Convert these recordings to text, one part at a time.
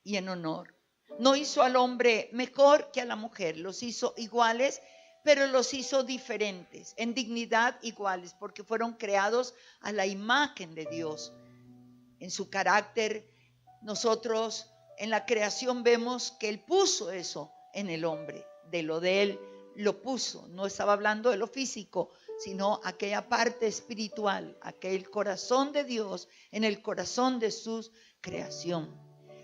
y en honor. No hizo al hombre mejor que a la mujer, los hizo iguales, pero los hizo diferentes, en dignidad iguales, porque fueron creados a la imagen de Dios. En su carácter, nosotros en la creación vemos que Él puso eso en el hombre, de Él lo puso. No estaba hablando de lo físico, sino aquella parte espiritual, aquel corazón de Dios en el corazón de su creación.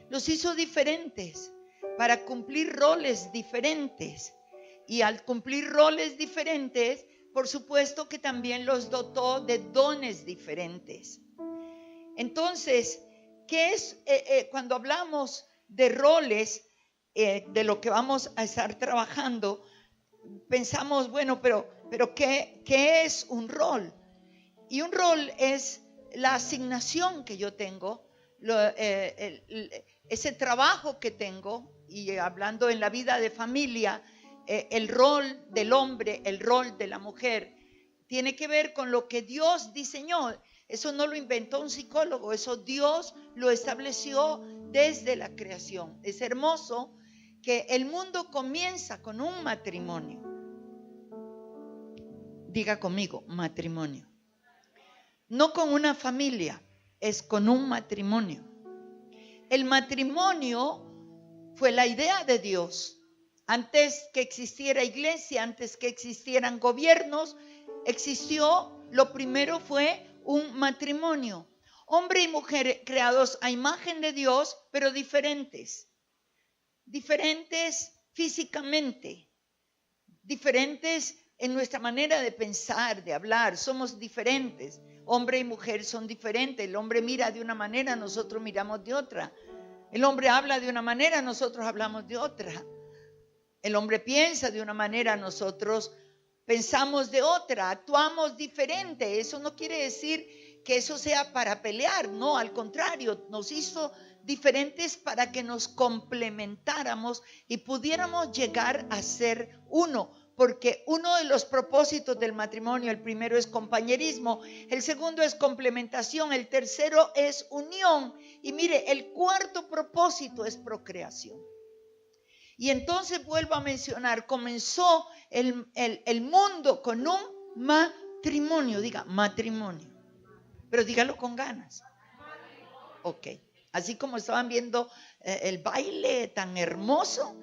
Los hizo diferentes para cumplir roles diferentes. Y al cumplir roles diferentes, por supuesto que también los dotó de dones diferentes. Entonces, ¿qué es cuando hablamos de roles, de lo que vamos a estar trabajando? Pensamos, bueno, pero ¿qué es un rol? Y un rol es la asignación que yo tengo, ese trabajo que tengo, y hablando en la vida de familia, el rol del hombre, el rol de la mujer, tiene que ver con lo que Dios diseñó. Eso no lo inventó un psicólogo, eso Dios lo estableció desde la creación. Es hermoso que el mundo comienza con un matrimonio. Diga conmigo, matrimonio. No con una familia, es con un matrimonio. El matrimonio fue la idea de Dios. Antes que existiera iglesia, antes que existieran gobiernos, lo primero fue un matrimonio. Hombre y mujer creados a imagen de Dios, pero diferentes. Diferentes físicamente, diferentes en nuestra manera de pensar, de hablar. Somos diferentes. Hombre y mujer son diferentes. El hombre mira de una manera, nosotros miramos de otra. El hombre habla de una manera, nosotros hablamos de otra. El hombre piensa de una manera, nosotros pensamos de otra, actuamos diferente. Eso no quiere decir que eso sea para pelear, no, al contrario, nos hizo diferentes para que nos complementáramos y pudiéramos llegar a ser uno. Porque uno de los propósitos del matrimonio, el primero es compañerismo, el segundo es complementación, el tercero es unión. Y mire, el cuarto propósito es procreación. Y entonces vuelvo a mencionar, comenzó el mundo con un matrimonio. Diga, matrimonio. Pero dígalo con ganas. Ok. Así como estaban viendo el baile tan hermoso.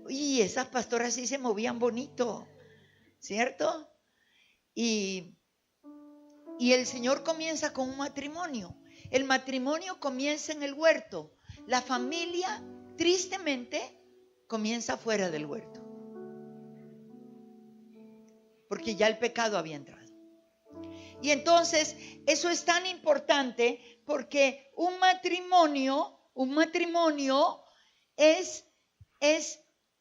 Y esas pastoras sí se movían bonito, ¿cierto? Y el Señor comienza con un matrimonio. El matrimonio comienza en el huerto. La familia, tristemente, comienza fuera del huerto. Porque ya el pecado había entrado. Y entonces, eso es tan importante porque un matrimonio es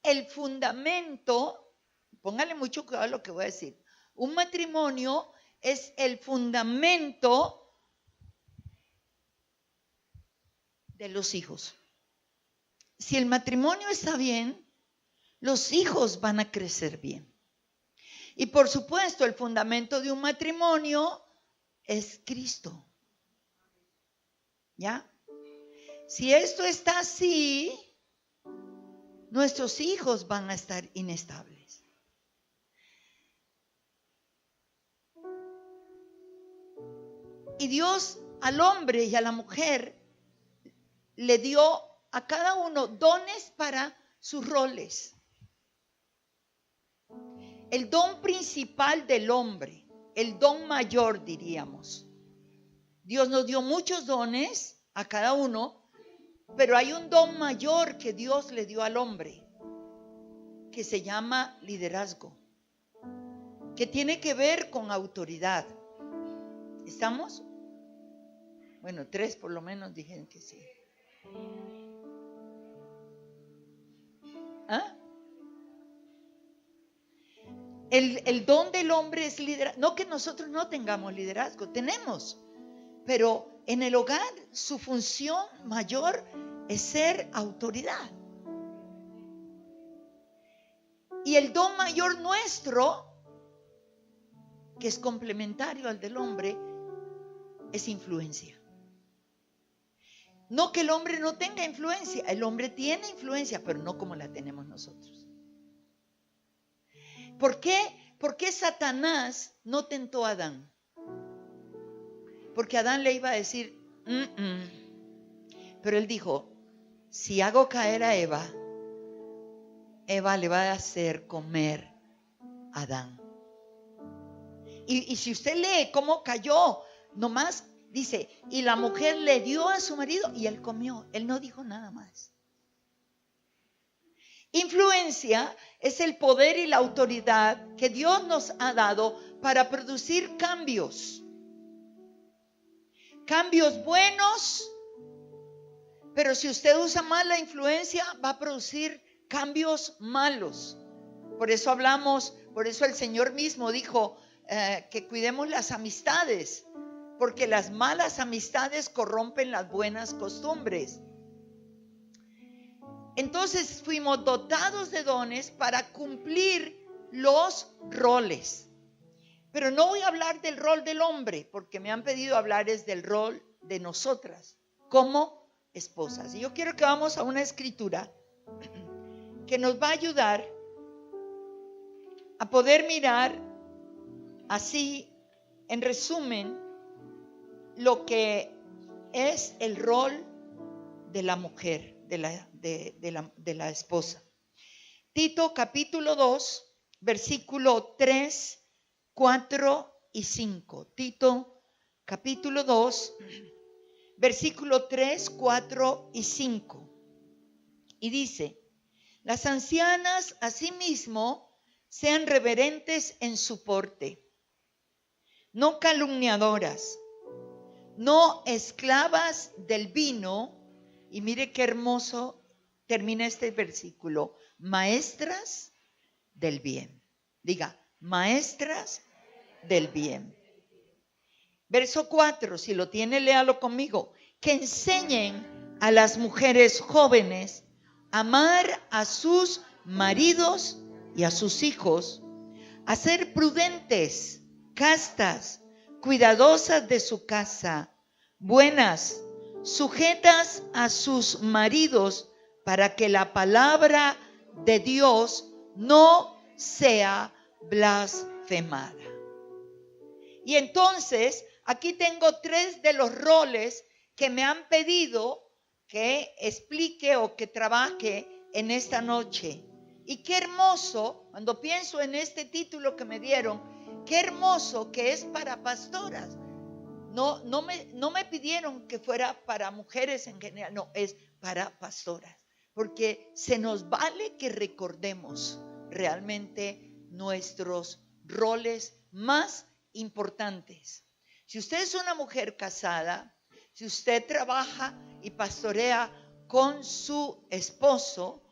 el fundamento. Póngale mucho cuidado a lo que voy a decir. Un matrimonio es el fundamento de los hijos. Si el matrimonio está bien, los hijos van a crecer bien. Y por supuesto, el fundamento de un matrimonio es Cristo. ¿Ya? Si esto está así, nuestros hijos van a estar inestables. Y Dios al hombre y a la mujer le dio a cada uno dones para sus roles. El don principal del hombre, el don mayor diríamos. Dios nos dio muchos dones a cada uno, pero hay un don mayor que Dios le dio al hombre, que se llama liderazgo, que tiene que ver con autoridad. ¿Estamos? Bueno, 3 por lo menos dijeron que sí. ¿Ah? El don del hombre es liderazgo. No que nosotros no tengamos liderazgo, tenemos. Pero en el hogar su función mayor es ser autoridad. Y el don mayor nuestro, que es complementario al del hombre, es influencia. No que el hombre no tenga influencia, el hombre tiene influencia, pero no como la tenemos nosotros. ¿Por qué? ¿Por qué Satanás no tentó a Adán? Porque Adán le iba a decir, pero él dijo, si hago caer a Eva, Eva le va a hacer comer a Adán. Y si usted lee cómo cayó, nomás dice, y la mujer le dio a su marido y él comió. Él no dijo nada más. Influencia es el poder y la autoridad que Dios nos ha dado para producir cambios. Cambios buenos, pero si usted usa mal la influencia, va a producir cambios malos. Por eso hablamos, por eso el Señor mismo dijo que cuidemos las amistades, porque las malas amistades corrompen las buenas costumbres. Entonces fuimos dotados de dones para cumplir los roles. Pero no voy a hablar del rol del hombre, porque me han pedido hablar es del rol de nosotras como esposas. Y yo quiero que vamos a una escritura que nos va a ayudar a poder mirar así, en resumen, lo que es el rol de la mujer, de la esposa. Tito capítulo 2, versículo 3, 4 y 5. Tito capítulo 2, versículo 3, 4 y 5. Y dice, las ancianas asimismo sean reverentes en su porte, no calumniadoras, no esclavas del vino. Y mire qué hermoso termina este versículo. Maestras del bien. Diga, maestras del bien. Verso 4, si lo tiene, léalo conmigo. Que enseñen a las mujeres jóvenes a amar a sus maridos y a sus hijos, a ser prudentes, castas, cuidadosas de su casa, buenas, sujetas a sus maridos, para que la palabra de Dios no sea blasfemada. Y entonces, aquí tengo 3 de los roles que me han pedido que explique o que trabaje en esta noche. Y qué hermoso, cuando pienso en este título que me dieron, qué hermoso que es para pastoras. No me pidieron que fuera para mujeres en general, no, es para pastoras. Porque se nos vale que recordemos realmente nuestros roles más importantes. Si usted es una mujer casada, si usted trabaja y pastorea con su esposo,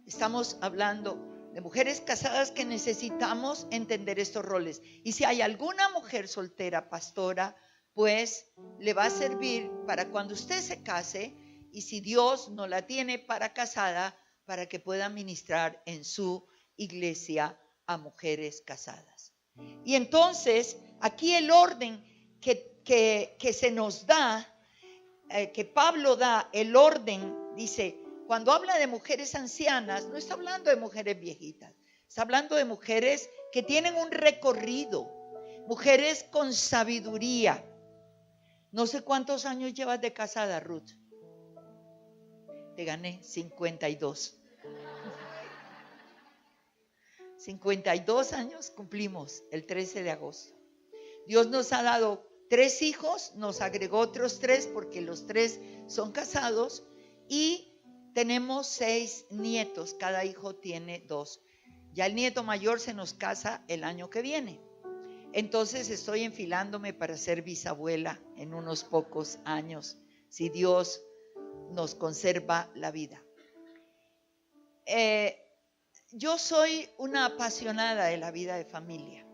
estamos hablando de mujeres casadas que necesitamos entender estos roles. Y si hay alguna mujer soltera, pastora, pues le va a servir para cuando usted se case, y si Dios no la tiene para casada, para que pueda ministrar en su iglesia a mujeres casadas. Y entonces, aquí el orden que se nos da, que Pablo da, el orden, dice, cuando habla de mujeres ancianas, no está hablando de mujeres viejitas, está hablando de mujeres que tienen un recorrido, mujeres con sabiduría. No sé cuántos años llevas de casada, Ruth. Te gané, 52. 52 años cumplimos el 13 de agosto. Dios nos ha dado 3 hijos, nos agregó otros 3 porque los 3 son casados, y tenemos 6 nietos, cada hijo tiene 2. Ya el nieto mayor se nos casa el año que viene. Entonces estoy enfilándome para ser bisabuela en unos pocos años, si Dios nos conserva la vida. Yo soy una apasionada de la vida de familia.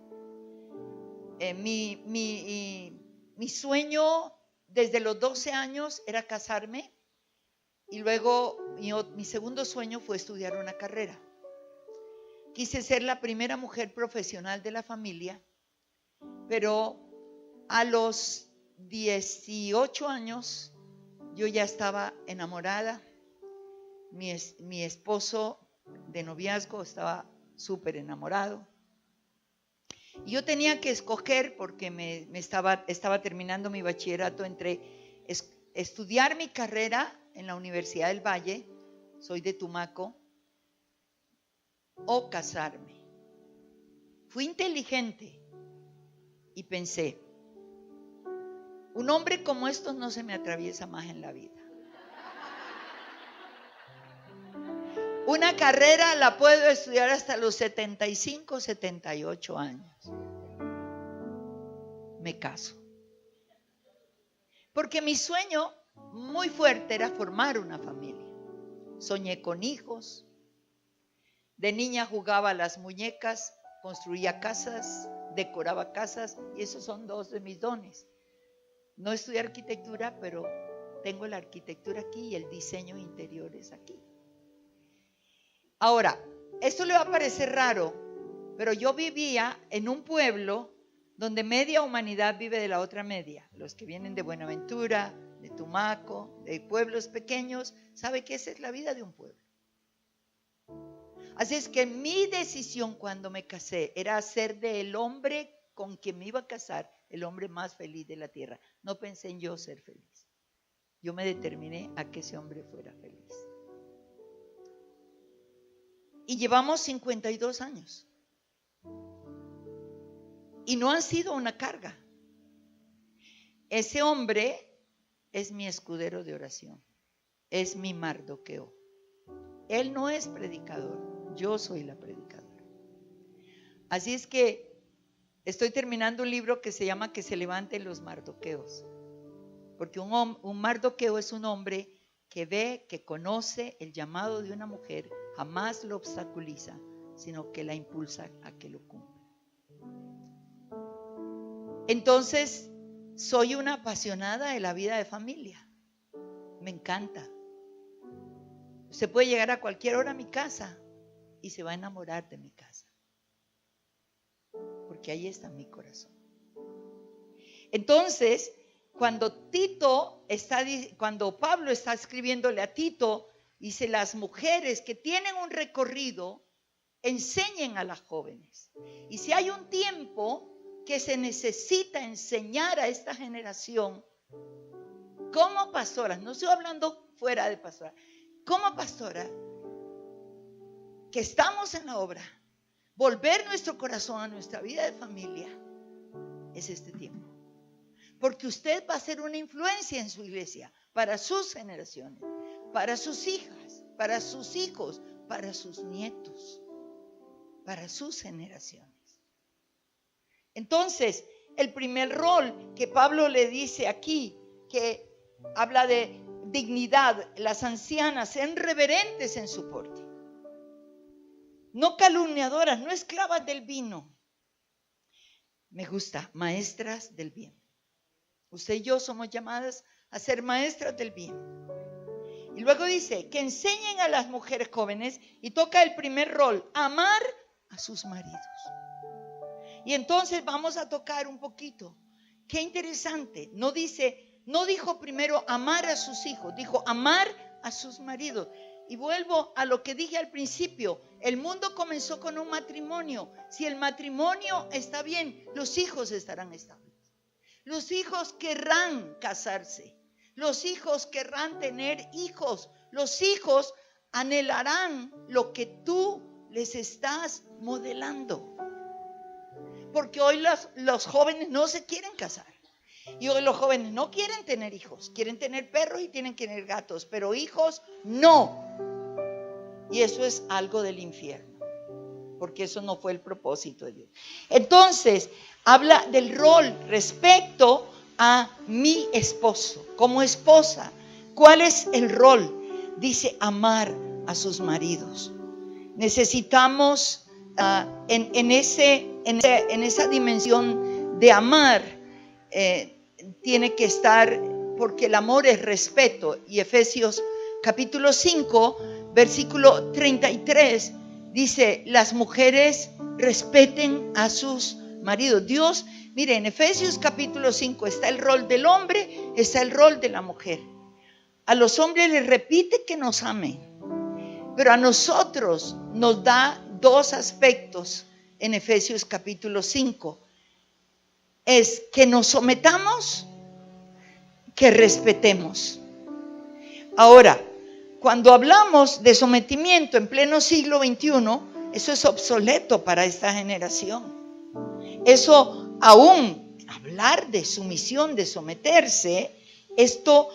Mi sueño desde los 12 años era casarme, y luego mi segundo sueño fue estudiar una carrera. Quise ser la primera mujer profesional de la familia, pero a los 18 años yo ya estaba enamorada. Mi esposo de noviazgo estaba súper enamorado. Y yo tenía que escoger, porque estaba terminando mi bachillerato, entre estudiar mi carrera en la Universidad del Valle, soy de Tumaco, o casarme. Fui inteligente y pensé, un hombre como estos no se me atraviesa más en la vida. Una carrera la puedo estudiar hasta los 75, 78 años. Me caso. Porque mi sueño muy fuerte era formar una familia. Soñé con hijos. De niña jugaba a las muñecas, construía casas, decoraba casas, y esos son dos de mis dones. No estudié arquitectura, pero tengo la arquitectura aquí y el diseño interior es aquí. Ahora, esto le va a parecer raro, pero yo vivía en un pueblo donde media humanidad vive de la otra media. Los que vienen de Buenaventura, de Tumaco, de pueblos pequeños, saben que esa es la vida de un pueblo. Así es que mi decisión cuando me casé era hacer del hombre con quien me iba a casar el hombre más feliz de la tierra. No pensé en yo ser feliz. Yo me determiné a que ese hombre fuera feliz. Y llevamos 52 años. Y no han sido una carga. Ese hombre es mi escudero de oración. Es mi Mardoqueo. Él no es predicador. Yo soy la predicadora. Así es que estoy terminando un libro que se llama Que se levanten los Mardoqueos. Porque un Mardoqueo es un hombre que ve, que conoce el llamado de una mujer, jamás lo obstaculiza, sino que la impulsa a que lo cumpla. Entonces, soy una apasionada de la vida de familia. Me encanta. Usted puede llegar a cualquier hora a mi casa y se va a enamorar de mi casa. Porque ahí está mi corazón. Entonces, cuando Pablo está escribiéndole a Tito, dice: las mujeres que tienen un recorrido, enseñen a las jóvenes. Y si hay un tiempo que se necesita enseñar a esta generación, como pastora, no estoy hablando fuera de pastora, como pastora, que estamos en la obra, volver nuestro corazón a nuestra vida de familia, es este tiempo. Porque usted va a ser una influencia en su iglesia, para sus generaciones, para sus hijas, para sus hijos, para sus nietos, para sus generaciones. Entonces, el primer rol que Pablo le dice aquí, que habla de dignidad, las ancianas sean reverentes en su porte, no calumniadoras, no esclavas del vino. Me gusta, maestras del bien. Usted y yo somos llamadas a ser maestras del bien. Y luego dice que enseñen a las mujeres jóvenes, y toca el primer rol, amar a sus maridos. Y entonces vamos a tocar un poquito. Qué interesante. No dijo primero amar a sus hijos, dijo amar a sus maridos. Y vuelvo a lo que dije al principio. El mundo comenzó con un matrimonio. Si el matrimonio está bien, los hijos estarán estables. Los hijos querrán casarse. Los hijos querrán tener hijos. Los hijos anhelarán lo que tú les estás modelando. Porque hoy los jóvenes no se quieren casar. Y hoy los jóvenes no quieren tener hijos. Quieren tener perros y tienen que tener gatos. Pero hijos no. Y eso es algo del infierno. Porque eso no fue el propósito de Dios. Entonces, habla del rol respecto a mi esposo. Como esposa, ¿cuál es el rol? Dice amar a sus maridos. Necesitamos en esa dimensión de amar, tiene que estar, porque el amor es respeto. Y Efesios capítulo 5, versículo 33, dice: las mujeres respeten a sus maridos. Dios, mire, en Efesios capítulo 5 está el rol del hombre, está el rol de la mujer. A los hombres les repite que nos amen, pero a nosotros nos da dos aspectos en Efesios capítulo 5. Es que nos sometamos, que respetemos. Ahora, cuando hablamos de sometimiento en pleno siglo XXI, eso es obsoleto para esta generación. Eso, aún hablar de sumisión, de someterse, esto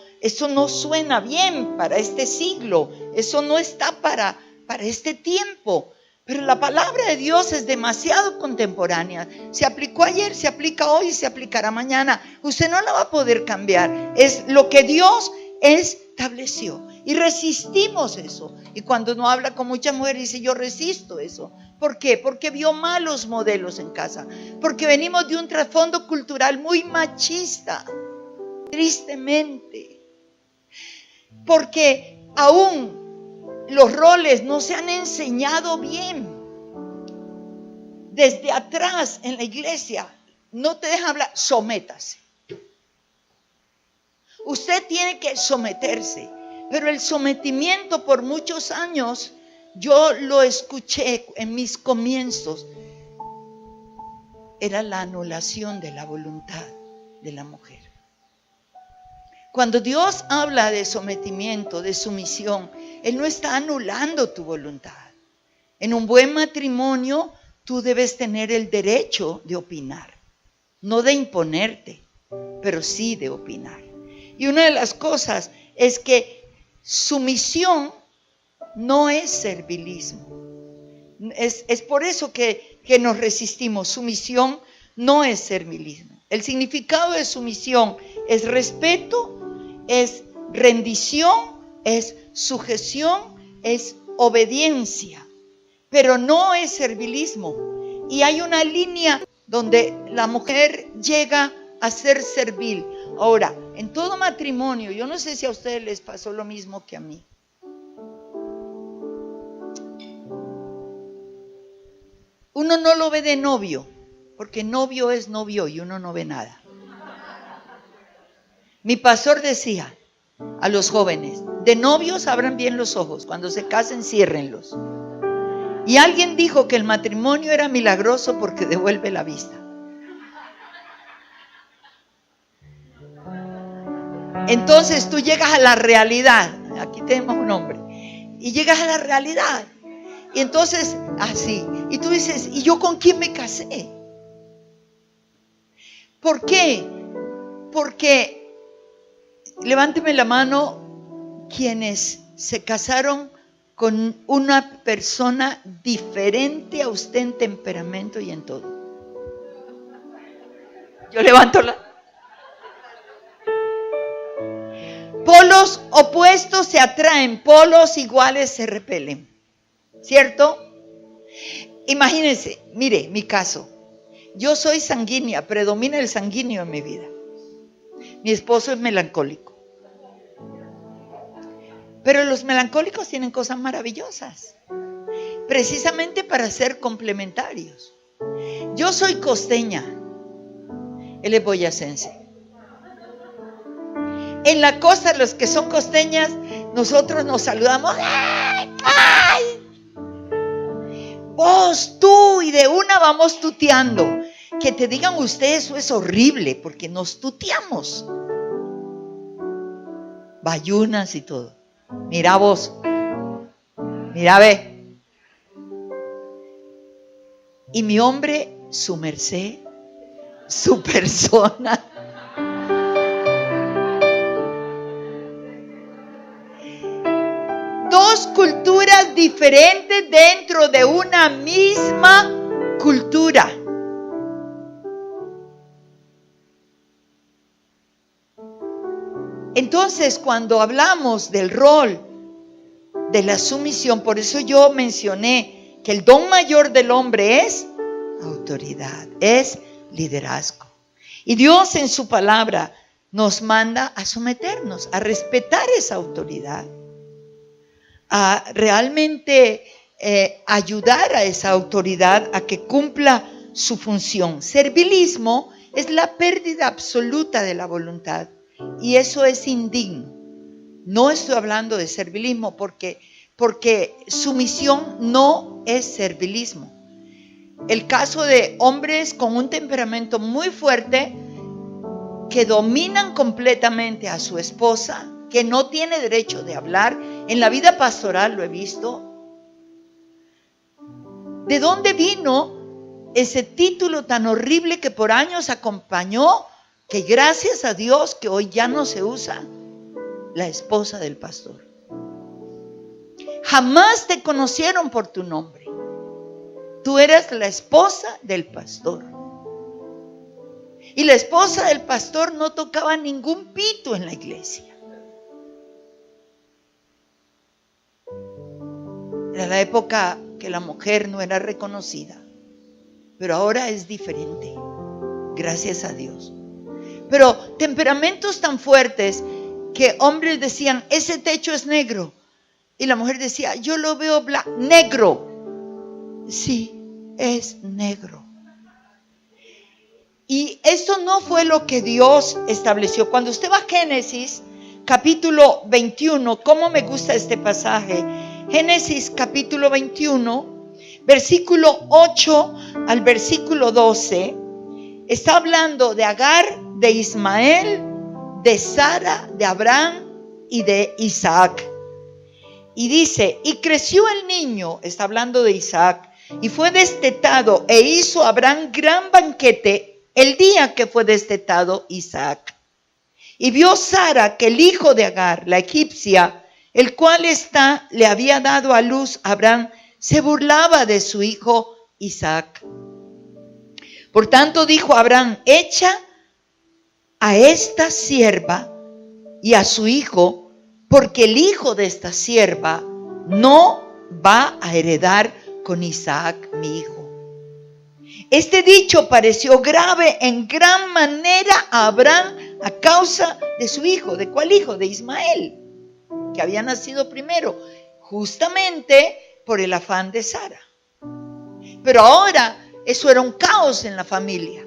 no suena bien para este siglo. Eso no está para este tiempo. Pero la palabra de Dios es demasiado contemporánea. Se aplicó ayer, se aplica hoy, se aplicará mañana. Usted no la va a poder cambiar. Es lo que Dios estableció. Y resistimos eso. Y cuando uno habla con muchas mujeres, dice: yo resisto eso. ¿Por qué? Porque vio malos modelos en casa. Porque venimos de un trasfondo cultural muy machista. Tristemente. Porque aún los roles no se han enseñado bien. Desde atrás en la iglesia no te dejan hablar. Sométase. Usted tiene que someterse. Pero el sometimiento por muchos años, yo lo escuché en mis comienzos, era la anulación de la voluntad de la mujer. Cuando Dios habla de sometimiento, de sumisión, Él no está anulando tu voluntad. En un buen matrimonio, tú debes tener el derecho de opinar, no de imponerte, pero sí de opinar. Y una de las cosas es que sumisión no es servilismo. Es por eso que nos resistimos. Sumisión no es servilismo. El significado de sumisión es respeto, es rendición, es sujeción, es obediencia, pero no es servilismo. Y hay una línea donde la mujer llega a ser servil. Ahora, en todo matrimonio, yo no sé si a ustedes les pasó lo mismo que a mí. Uno no lo ve de novio, porque novio es novio y uno no ve nada. Mi pastor decía a los jóvenes: de novios abran bien los ojos, cuando se casen ciérrenlos. Y alguien dijo que el matrimonio era milagroso porque devuelve la vista. Entonces tú llegas a la realidad. Aquí tenemos un hombre. Y llegas a la realidad. Y entonces, así. Y tú dices: ¿y yo con quién me casé? ¿Por qué? Porque, levánteme la mano quienes se casaron con una persona diferente a usted en temperamento y en todo. Yo levanto la... Polos opuestos se atraen, polos iguales se repelen, ¿cierto? Imagínense, mire mi caso. Yo soy sanguínea, predomina el sanguíneo en mi vida. Mi esposo es melancólico. Pero los melancólicos tienen cosas maravillosas, precisamente para ser complementarios. Yo soy costeña, él es boyacense. En la costa, los que son costeñas, nosotros nos saludamos. ¡Ay! ¡Ay! Vos, tú, y de una vamos tuteando. Que te digan ustedes, eso es horrible, porque nos tuteamos. Bayunas y todo. Mira vos. Mira ve. Y mi hombre, su merced, su persona. Dos culturas diferentes dentro de una misma cultura. Entonces, cuando hablamos del rol de la sumisión, por eso yo mencioné que el don mayor del hombre es autoridad, es liderazgo. Y Dios en su palabra nos manda a someternos, a respetar esa autoridad, a realmente ayudar a esa autoridad a que cumpla su función. Servilismo es la pérdida absoluta de la voluntad, y eso es indigno. No estoy hablando de servilismo porque sumisión no es servilismo. El caso de hombres con un temperamento muy fuerte que dominan completamente a su esposa, que no tiene derecho de hablar. En la vida pastoral lo he visto. ¿De dónde vino ese título tan horrible que por años acompañó, que gracias a Dios que hoy ya no se usa? La esposa del pastor. Jamás te conocieron por tu nombre. Tú eras la esposa del pastor. Y la esposa del pastor no tocaba ningún pito en la iglesia. Era la época que la mujer no era reconocida. Pero ahora es diferente. Gracias a Dios. Pero temperamentos tan fuertes que hombres decían, ese techo es negro. Y la mujer decía, yo lo veo negro. Sí, es negro. Y esto no fue lo que Dios estableció. Cuando usted va a Génesis, capítulo 21, ¿cómo me gusta este pasaje? Génesis, capítulo 21, versículo 8 al versículo 12, está hablando de Agar, de Ismael, de Sara, de Abraham y de Isaac. Y dice, y creció el niño, está hablando de Isaac, y fue destetado, e hizo Abraham gran banquete el día que fue destetado Isaac. Y vio Sara que el hijo de Agar, la egipcia, el cual le había dado a luz a Abraham, se burlaba de su hijo Isaac. Por tanto dijo Abraham, echa a esta sierva y a su hijo, porque el hijo de esta sierva no va a heredar con Isaac mi hijo. Este dicho pareció grave en gran manera a Abraham a causa de su hijo. ¿De cuál hijo? De Ismael, que había nacido primero, justamente por el afán de Sara. Pero ahora eso era un caos en la familia.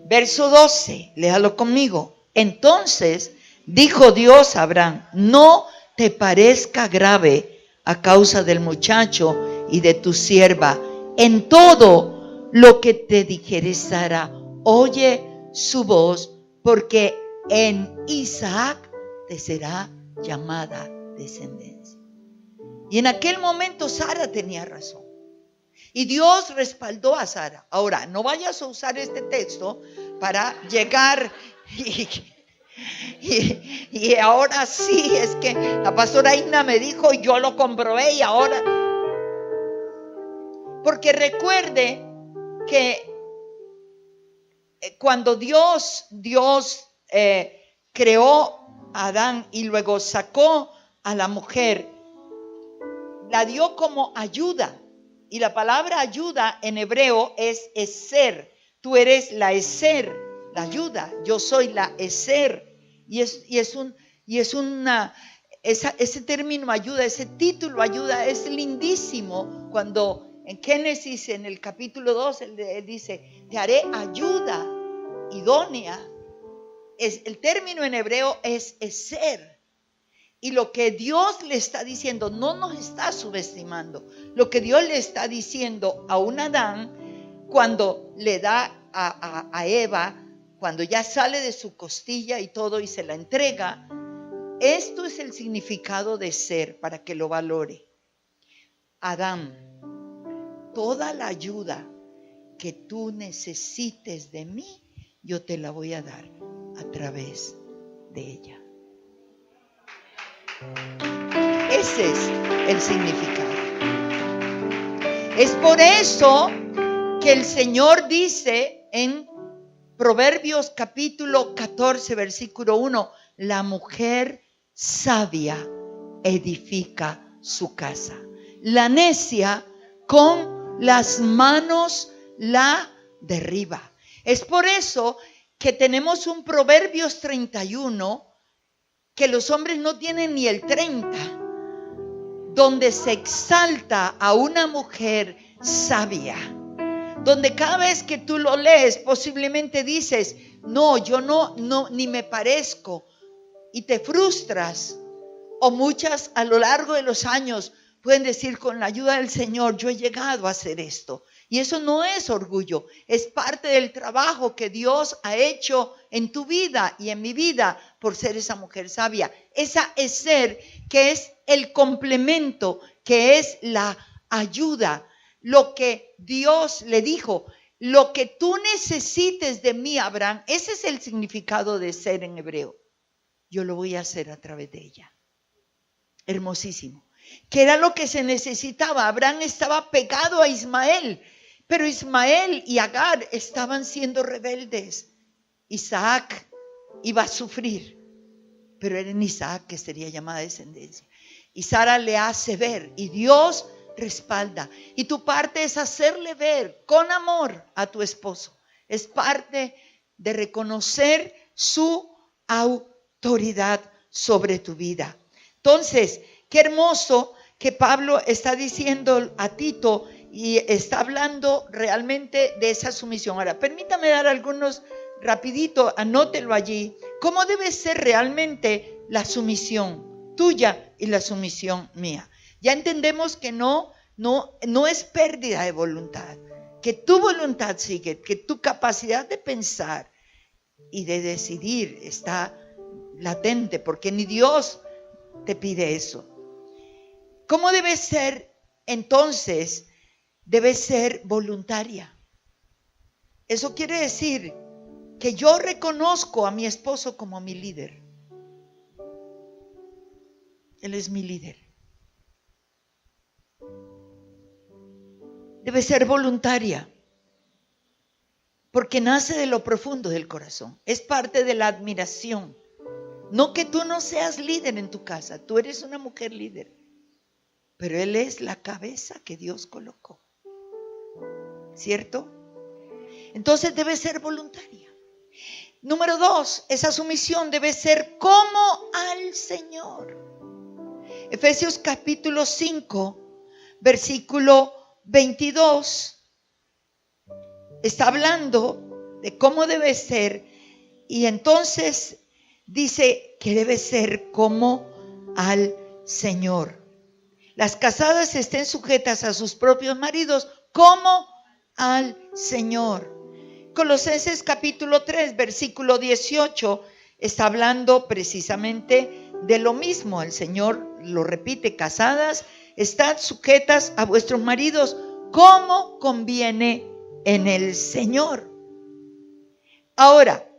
Verso 12, léalo conmigo. Entonces dijo Dios a Abraham, no te parezca grave a causa del muchacho y de tu sierva. En todo lo que te dijere Sara, oye su voz, porque en Isaac te será llamada descendencia. Y en aquel momento Sara tenía razón. Y Dios respaldó a Sara. Ahora, no vayas a usar este texto para llegar y ahora sí, es que la pastora Ina me dijo y yo lo comprobé y ahora... Porque recuerde que cuando Dios creó a Adán y luego sacó a la mujer, la dio como ayuda. Y la palabra ayuda en hebreo es eser. Tú eres la eser, la ayuda. Yo soy la eser. Ese término ayuda, ese título ayuda es lindísimo. Cuando en Génesis, en el capítulo 2, él dice, te haré ayuda idónea. El término en hebreo es eser. Y lo que Dios le está diciendo, no nos está subestimando. Lo que Dios le está diciendo a un Adán, cuando le da a Eva, cuando ya sale de su costilla y todo y se la entrega, esto es el significado de ser, para que lo valore. Adán, toda la ayuda que tú necesites de mí, yo te la voy a dar a través de ella. Ese es el significado. Es por eso que el Señor dice en Proverbios capítulo 14, versículo 1, la mujer sabia edifica su casa. La necia con las manos la derriba. Es por eso que tenemos un Proverbios 31 que los hombres no tienen ni el 30, donde se exalta a una mujer sabia, donde cada vez que tú lo lees posiblemente dices, no, yo no, ni me parezco. y te frustras, o muchas a lo largo de los años pueden decir, con la ayuda del Señor, yo he llegado a hacer esto. Y eso no es orgullo, es parte del trabajo que Dios ha hecho en tu vida y en mi vida por ser esa mujer sabia. Esa es ser, que es el complemento, que es la ayuda. Lo que Dios le dijo, lo que tú necesites de mí, Abraham, ese es el significado de ser en hebreo. Yo lo voy a hacer a través de ella. Hermosísimo. ¿Qué era lo que se necesitaba? Abraham estaba pegado a Ismael, pero Ismael y Agar estaban siendo rebeldes. Isaac iba a sufrir, pero era en Isaac que sería llamada descendencia. Y Sara le hace ver, y Dios respalda. Y tu parte es hacerle ver con amor a tu esposo. Es parte de reconocer su autoridad sobre tu vida. Entonces, qué hermoso que Pablo está diciendo a Tito y está hablando realmente de esa sumisión. Ahora, permítame dar algunos rapidito, anótelo allí. ¿Cómo debe ser realmente la sumisión tuya y la sumisión mía? Ya entendemos que no es pérdida de voluntad, que tu voluntad sigue, que tu capacidad de pensar y de decidir está latente, porque ni Dios te pide eso. ¿Cómo debe ser entonces? Debe ser voluntaria. Eso quiere decir que yo reconozco a mi esposo como mi líder. Él es mi líder. Debe ser voluntaria, porque nace de lo profundo del corazón. Es parte de la admiración. No que tú no seas líder en tu casa, tú eres una mujer líder, pero él es la cabeza que Dios colocó, ¿cierto? Entonces debe ser voluntaria. Número 2, esa sumisión debe ser como al Señor. Efesios capítulo 5, versículo 22, está hablando de cómo debe ser, y entonces dice que debe ser como al Señor. Las casadas estén sujetas a sus propios maridos como al Señor. Colosenses capítulo 3, versículo 18, está hablando precisamente de lo mismo. El Señor lo repite: casadas, estad sujetas a vuestros maridos como conviene en el Señor. Ahora,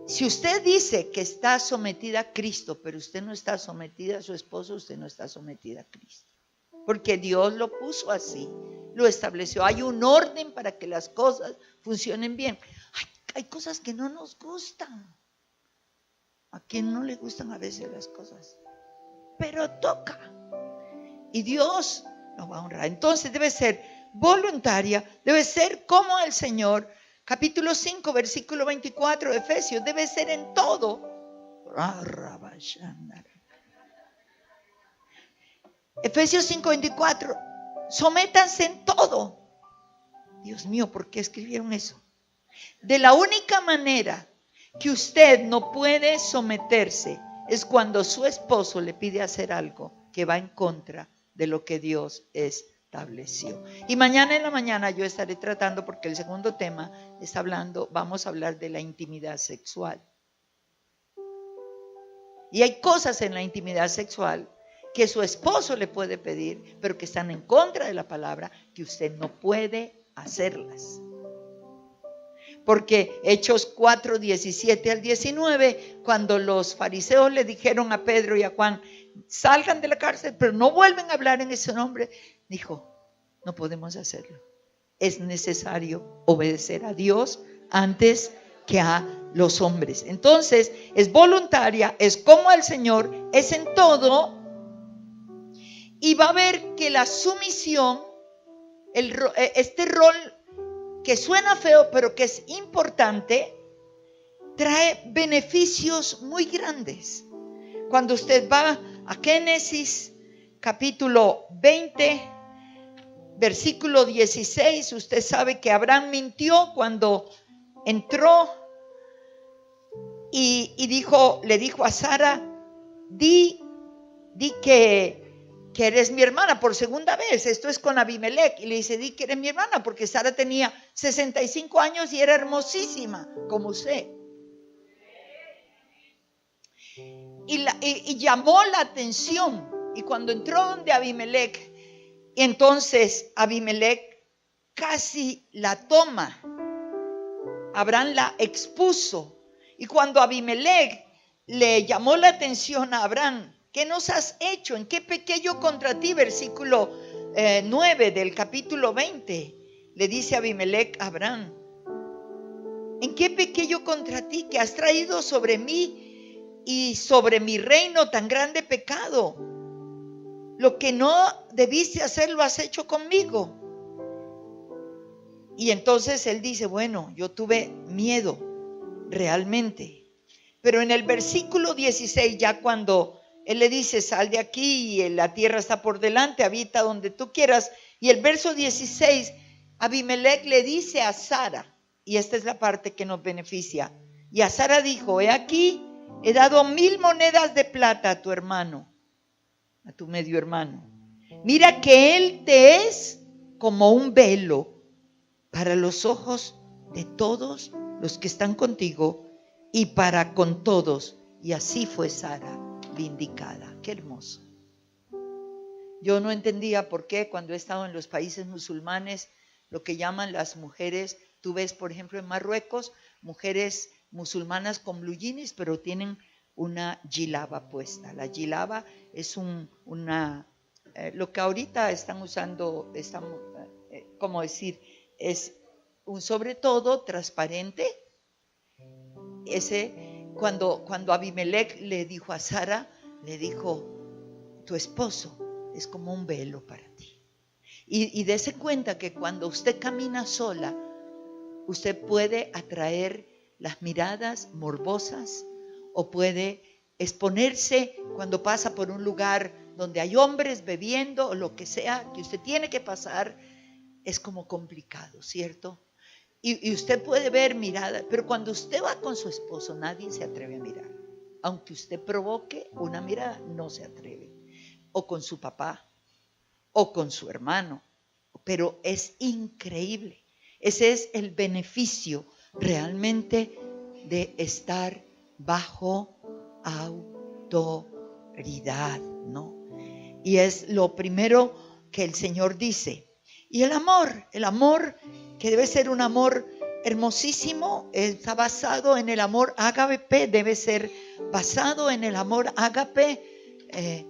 si usted dice que está sometida a Cristo, pero usted no está sometida a su esposo, usted no está sometida a Cristo. Porque Dios lo puso así, lo estableció. Hay un orden para que las cosas funcionen bien. Hay cosas que no nos gustan. ¿A quién no le gustan a veces las cosas? Pero toca. Y Dios nos va a honrar. Entonces debe ser voluntaria, debe ser como el Señor. Capítulo 5, versículo 24 de Efesios, debe ser en todo. Efesios 5, 24, sométanse en todo. Dios mío, ¿por qué escribieron eso? De la única manera que usted no puede someterse es cuando su esposo le pide hacer algo que va en contra de lo que Dios estableció. Y mañana en la mañana yo estaré tratando, porque el segundo tema está hablando, vamos a hablar de la intimidad sexual. Y hay cosas en la intimidad sexual que su esposo le puede pedir, pero que están en contra de la palabra, que usted no puede hacerlas. Porque Hechos 4, 17 al 19, cuando los fariseos le dijeron a Pedro y a Juan: salgan de la cárcel, pero no vuelven a hablar en ese nombre, dijo: no podemos hacerlo. Es necesario obedecer a Dios antes que a los hombres. Entonces es voluntaria, es como al Señor, es en todo. Y va a ver que la sumisión, este rol que suena feo pero que es importante, trae beneficios muy grandes. Cuando usted va a Génesis capítulo 20, versículo 16, usted sabe que Abraham mintió cuando entró y le dijo a Sara, di que eres mi hermana por segunda vez. Esto es con Abimelech. Y le dice, di que eres mi hermana, porque Sara tenía 65 años y era hermosísima, como usted. Y llamó la atención. Y cuando entró donde Abimelech, entonces Abimelech casi la toma. Abraham la expuso. Y cuando Abimelech le llamó la atención a Abraham, ¿qué nos has hecho? ¿En qué pequeño contra ti? Versículo 9 del capítulo 20. Le dice Abimelech a Abraham, ¿en qué pequeño contra ti que has traído sobre mí y sobre mi reino tan grande pecado? Lo que no debiste hacer lo has hecho conmigo. Y entonces él dice, bueno, yo tuve miedo realmente. Pero en el versículo 16, ya cuando él le dice, sal de aquí y la tierra está por delante, habita donde tú quieras. Y el verso 16, Abimelech le dice a Sara, y esta es la parte que nos beneficia. Y a Sara dijo, he aquí, he dado 1000 monedas de plata a tu hermano, a tu medio hermano. Mira que él te es como un velo para los ojos de todos los que están contigo y para con todos. Y así fue Sara vindicada. Qué hermoso. Yo no entendía por qué cuando he estado en los países musulmanes, lo que llaman las mujeres, tú ves por ejemplo en Marruecos, mujeres musulmanas con blue jeans, pero tienen una jilaba puesta. La jilaba es lo que ahorita están usando, ¿cómo decir? Es un sobre todo transparente. Cuando Abimelech le dijo a Sara, le dijo, tu esposo es como un velo para ti. Y dése cuenta que cuando usted camina sola, usted puede atraer las miradas morbosas o puede exponerse cuando pasa por un lugar donde hay hombres bebiendo o lo que sea que usted tiene que pasar. Es como complicado, ¿cierto? Y usted puede ver miradas, pero cuando usted va con su esposo, nadie se atreve a mirar. Aunque usted provoque una mirada, no se atreve. O con su papá, o con su hermano. Pero es increíble. Ese es el beneficio realmente de estar bajo autoridad, ¿no? Y es lo primero que el Señor dice. Y el amor que debe ser un amor hermosísimo, está basado en el amor ágape, debe ser basado en el amor ágape.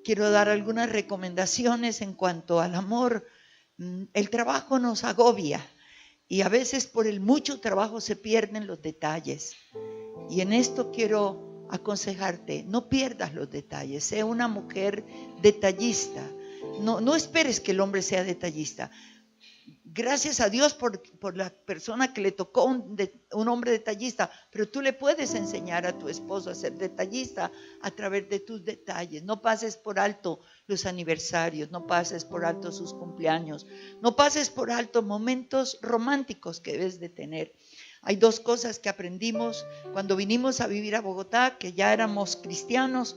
Quiero dar algunas recomendaciones en cuanto al amor. El trabajo nos agobia y a veces por el mucho trabajo se pierden los detalles. Y en esto quiero aconsejarte, no pierdas los detalles, sé una mujer detallista. No esperes que el hombre sea detallista. Gracias a Dios por la persona que le tocó un hombre detallista, pero tú le puedes enseñar a tu esposo a ser detallista a través de tus detalles. No pases por alto los aniversarios, no pases por alto sus cumpleaños, no pases por alto momentos románticos que debes de tener. Hay dos cosas que aprendimos cuando vinimos a vivir a Bogotá, que ya éramos cristianos,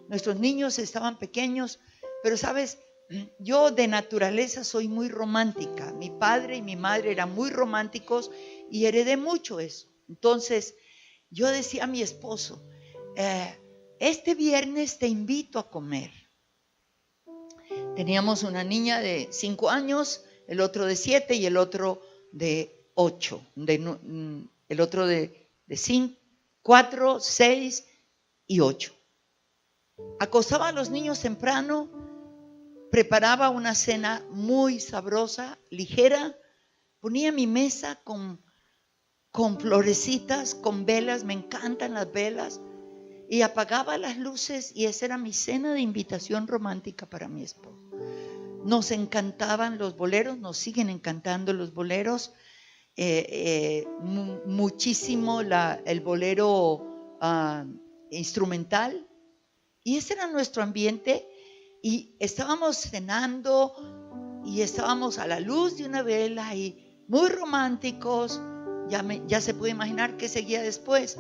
nuestros niños estaban pequeños, pero sabes, yo de naturaleza soy muy romántica. Mi padre y mi madre eran muy románticos y heredé mucho eso. Entonces yo decía a mi esposo, este viernes te invito a comer. Teníamos una niña de 5 años, el otro de 7 y el otro de 8. El otro de 5, 4, 6 y 8. Acostaba a los niños temprano, preparaba una cena muy sabrosa, ligera, ponía mi mesa con florecitas, con velas, me encantan las velas, y apagaba las luces y esa era mi cena de invitación romántica para mi esposo. Nos encantaban los boleros, nos siguen encantando los boleros, muchísimo el bolero instrumental, y ese era nuestro ambiente. Y estábamos cenando y estábamos a la luz de una vela y muy románticos. Ya se puede imaginar qué seguía después.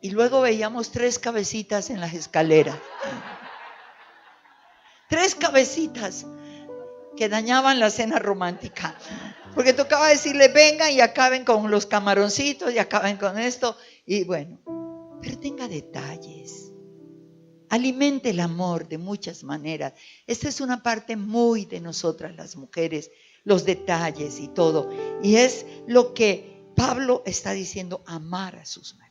Y luego veíamos 3 cabecitas en las escaleras. 3 cabecitas que dañaban la cena romántica. Porque tocaba decirle, vengan y acaben con los camaroncitos y acaben con esto. Y bueno, pero tenga detalles. Alimente el amor de muchas maneras. Esta es una parte muy de nosotras las mujeres, los detalles y todo. Y es lo que Pablo está diciendo, amar a sus maridos.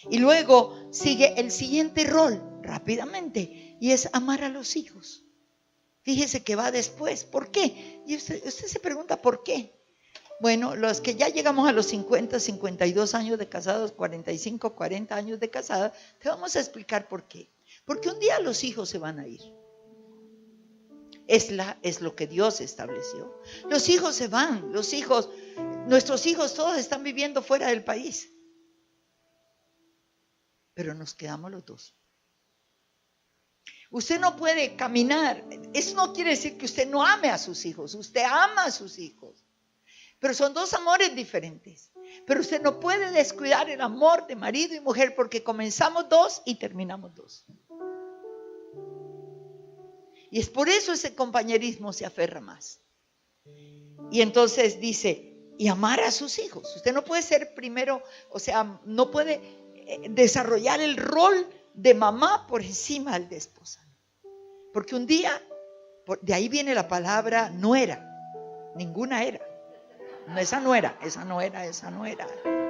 Y luego sigue el siguiente rol rápidamente y es amar a los hijos. Fíjese que va después. ¿Por qué? Y usted se pregunta, ¿por qué? Bueno, los que ya llegamos a los 50, 52 años de casados, 45, 40 años de casada, te vamos a explicar por qué. Porque un día los hijos se van a ir. Es lo que Dios estableció. Los hijos se van, nuestros hijos todos están viviendo fuera del país. Pero nos quedamos los dos. Usted no puede caminar. Eso no quiere decir que usted no ame a sus hijos. Usted ama a sus hijos. Pero son 2 amores diferentes. Pero usted no puede descuidar el amor de marido y mujer porque comenzamos 2 y terminamos 2. Y es por eso ese compañerismo se aferra más. Y entonces dice, y amar a sus hijos. Usted no puede ser primero, o sea, no puede desarrollar el rol de mamá por encima del de esposa. Porque un día, de ahí viene la palabra nuera. Ninguna era. No, esa no era.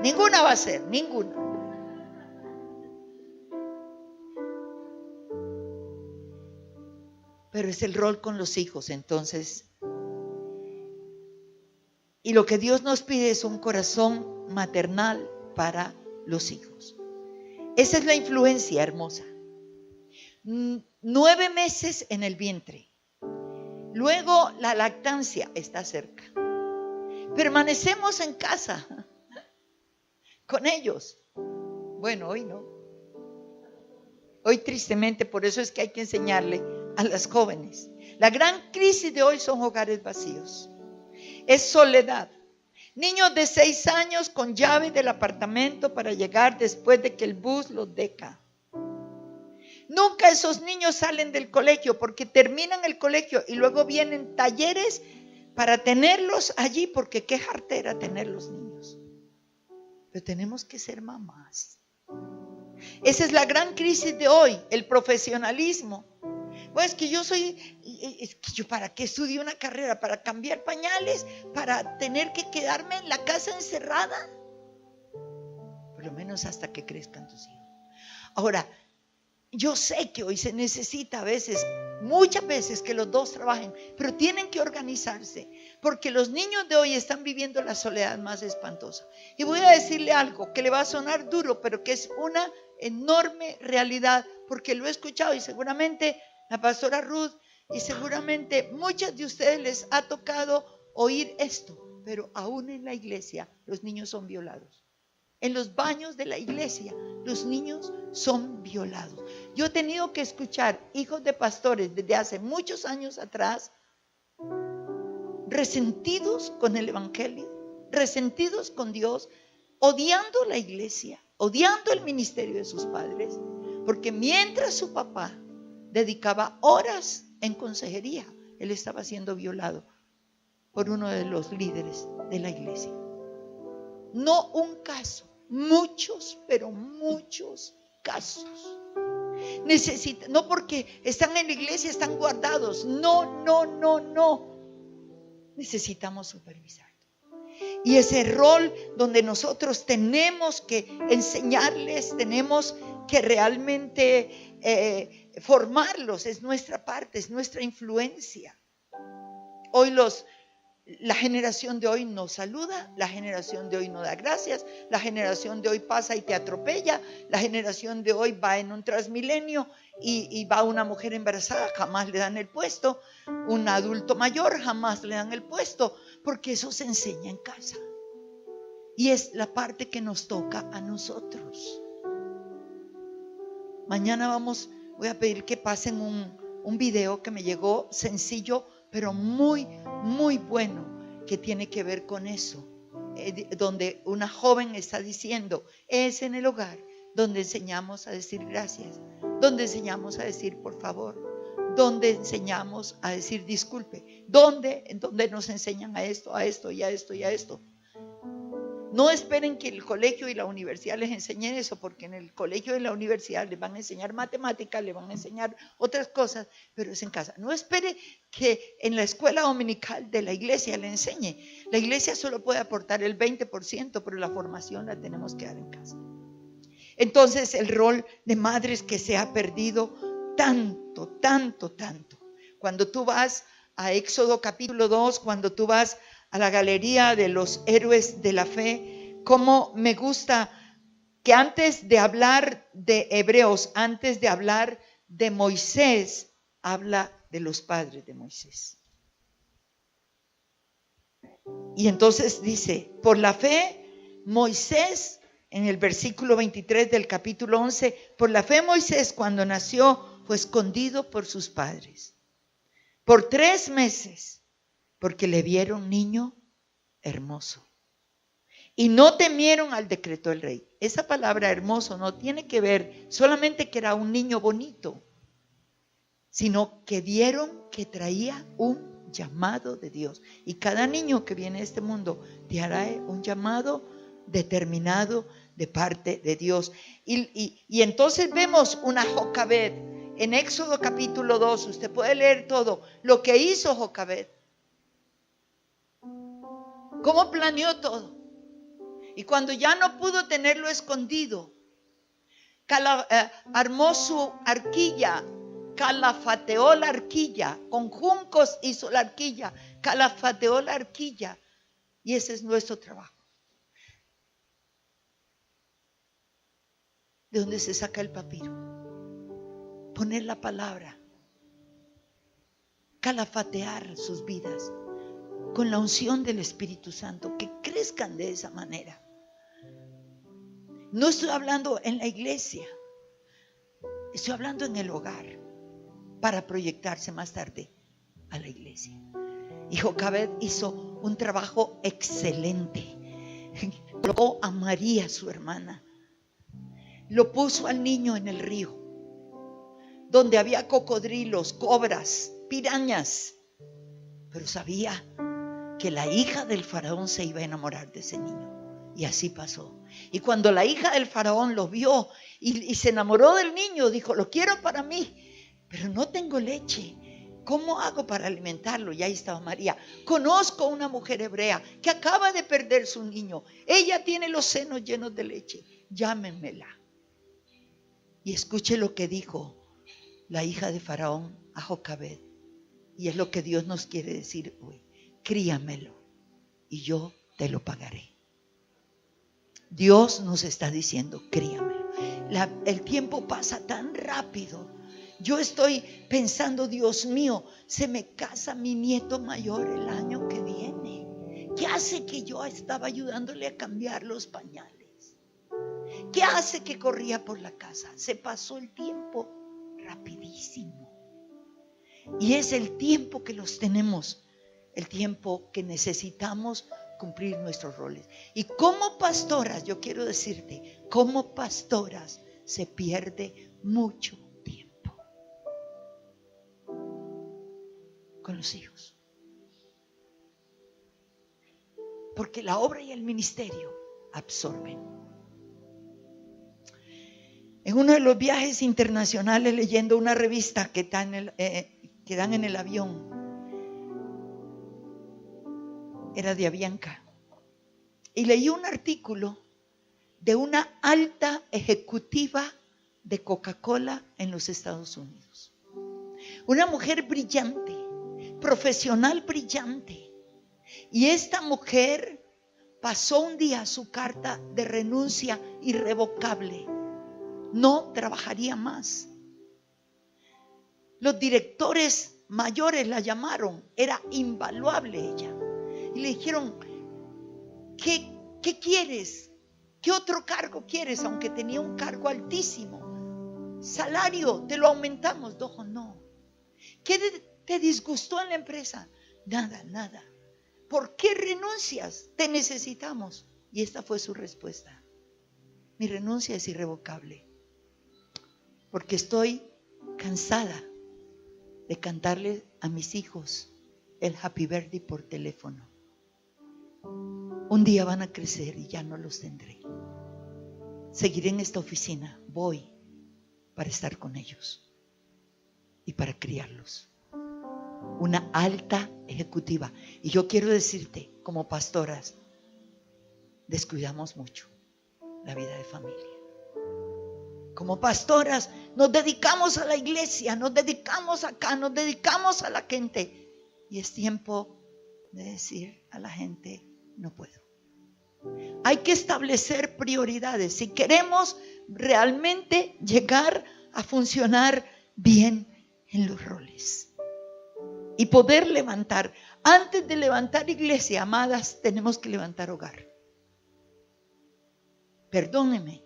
Ninguna va a ser, ninguna. Pero es el rol con los hijos, entonces. Y lo que Dios nos pide es un corazón maternal para los hijos. Esa es la influencia hermosa. 9 meses en el vientre. Luego la lactancia está cerca. Permanecemos en casa con ellos. Bueno, hoy no. Hoy tristemente, por eso es que hay que enseñarle a las jóvenes. La gran crisis de hoy son hogares vacíos. Es soledad. Niños de 6 años con llave del apartamento para llegar después de que el bus los deja. Nunca esos niños salen del colegio porque terminan el colegio y luego vienen talleres para tenerlos allí porque qué jartera tener los niños. Pero tenemos que ser mamás. Esa es la gran crisis de hoy, el profesionalismo. Pues que yo ¿para qué estudié una carrera? ¿Para cambiar pañales? ¿Para tener que quedarme en la casa encerrada? Por lo menos hasta que crezcan tus hijos. Ahora, yo sé que hoy se necesita a veces, muchas veces que los dos trabajen, pero tienen que organizarse, porque los niños de hoy están viviendo la soledad más espantosa. Y voy a decirle algo que le va a sonar duro, pero que es una enorme realidad, porque lo he escuchado y seguramente la pastora Ruth y seguramente muchas de ustedes les ha tocado oír esto, pero aún en la iglesia los niños son violados. En los baños de la iglesia los niños son violados. Yo he tenido que escuchar hijos de pastores desde hace muchos años atrás, resentidos con el evangelio, resentidos con Dios, odiando la iglesia, odiando el ministerio de sus padres, porque mientras su papá dedicaba horas en consejería, él estaba siendo violado por uno de los líderes de la iglesia. No un caso, muchos, pero muchos casos. No porque están en la iglesia, están guardados. No. Necesitamos supervisar. Y ese rol donde nosotros tenemos que enseñarles, tenemos que realmente formarlos, es nuestra parte, es nuestra influencia. Hoy la generación de hoy no saluda, la generación de hoy no da gracias, la generación de hoy pasa y te atropella, la generación de hoy va en un Transmilenio y va una mujer embarazada, jamás le dan el puesto, un adulto mayor, jamás le dan el puesto, porque eso se enseña en casa. Y es la parte que nos toca a nosotros. Mañana voy a pedir que pasen un video que me llegó sencillo, pero muy, muy bueno, que tiene que ver con eso, donde una joven está diciendo, es en el hogar donde enseñamos a decir gracias, donde enseñamos a decir por favor, donde enseñamos a decir disculpe, donde nos enseñan a esto y a esto y a esto. No esperen que el colegio y la universidad les enseñen eso, porque en el colegio y la universidad les van a enseñar matemáticas, les van a enseñar otras cosas, pero es en casa. No espere que en la escuela dominical de la iglesia le enseñe. La iglesia solo puede aportar el 20%, pero la formación la tenemos que dar en casa. Entonces el rol de madres que se ha perdido tanto, tanto, tanto. Cuando tú vas a Éxodo capítulo 2, cuando tú vas a la galería de los héroes de la fe, cómo me gusta que antes de hablar de Hebreos, antes de hablar de Moisés, habla de los padres de Moisés. Y entonces dice, por la fe, Moisés, en el versículo 23 del capítulo 11, por la fe Moisés cuando nació fue escondido por sus padres por 3 meses, porque le vieron niño hermoso. Y no temieron al decreto del rey. Esa palabra hermoso no tiene que ver solamente que era un niño bonito, sino que vieron que traía un llamado de Dios. Y cada niño que viene a este mundo te hará un llamado determinado de parte de Dios. Y entonces vemos una Jocabed. En Éxodo capítulo 2, usted puede leer todo lo que hizo Jocabed. Cómo planeó todo. Y cuando ya no pudo tenerlo escondido, armó su arquilla, calafateó la arquilla, con juncos hizo la arquilla, calafateó la arquilla. Y ese es nuestro trabajo. ¿De dónde se saca el papiro? Poner la palabra, calafatear sus vidas con la unción del Espíritu Santo, que crezcan de esa manera. No estoy hablando en la iglesia, estoy hablando en el hogar, para proyectarse más tarde a la iglesia. Y Jocabed hizo un trabajo excelente. Colocó a María, su hermana, lo puso al niño en el río, donde había cocodrilos, cobras, pirañas, pero sabía que la hija del faraón se iba a enamorar de ese niño. Y así pasó. Y cuando la hija del faraón lo vio y se enamoró del niño, dijo, lo quiero para mí, pero no tengo leche. ¿Cómo hago para alimentarlo? Y ahí estaba María. Conozco una mujer hebrea que acaba de perder su niño. Ella tiene los senos llenos de leche. Llámenmela. Y escuche lo que dijo la hija de faraón a Jocabed. Y es lo que Dios nos quiere decir hoy. Críamelo y yo te lo pagaré. Dios nos está diciendo, críamelo. El tiempo pasa tan rápido. Yo estoy pensando, Dios mío, se me casa mi nieto mayor el año que viene. ¿Qué hace que yo estaba ayudándole a cambiar los pañales? ¿Qué hace que corría por la casa? Se pasó el tiempo rapidísimo. Y es el tiempo que los tenemos, el tiempo que necesitamos cumplir nuestros roles. Y como pastoras, yo quiero decirte, como pastoras se pierde mucho tiempo con los hijos. Porque la obra y el ministerio absorben. En uno de los viajes internacionales, leyendo una revista que dan en el avión, era de Avianca, y leí un artículo de una alta ejecutiva de Coca-Cola en los Estados Unidos. Una mujer brillante, profesional brillante. Y esta mujer pasó un día su carta de renuncia irrevocable. No trabajaría más. Los directores mayores la llamaron, era invaluable ella. Y le dijeron, ¿qué quieres? ¿Qué otro cargo quieres? Aunque tenía un cargo altísimo. Salario, te lo aumentamos. Dijo, no. ¿Qué te disgustó en la empresa? Nada. ¿Por qué renuncias? Te necesitamos. Y esta fue su respuesta. mi renuncia es irrevocable. Porque estoy cansada de cantarle a mis hijos el Happy Birthday por teléfono. Un día van a crecer y ya no los tendré. Seguiré en esta oficina. Voy para estar con ellos y para criarlos. Una alta ejecutiva. Y yo quiero decirte, como pastoras, descuidamos mucho la vida de familia. Como pastoras nos dedicamos a la iglesia, nos dedicamos acá, nos dedicamos a la gente. Y es tiempo de decir a la gente, no puedo. Hay que establecer prioridades si queremos realmente llegar a funcionar bien en los roles. Y poder levantar. Antes de levantar iglesia, amadas, tenemos que levantar hogar. Perdónenme,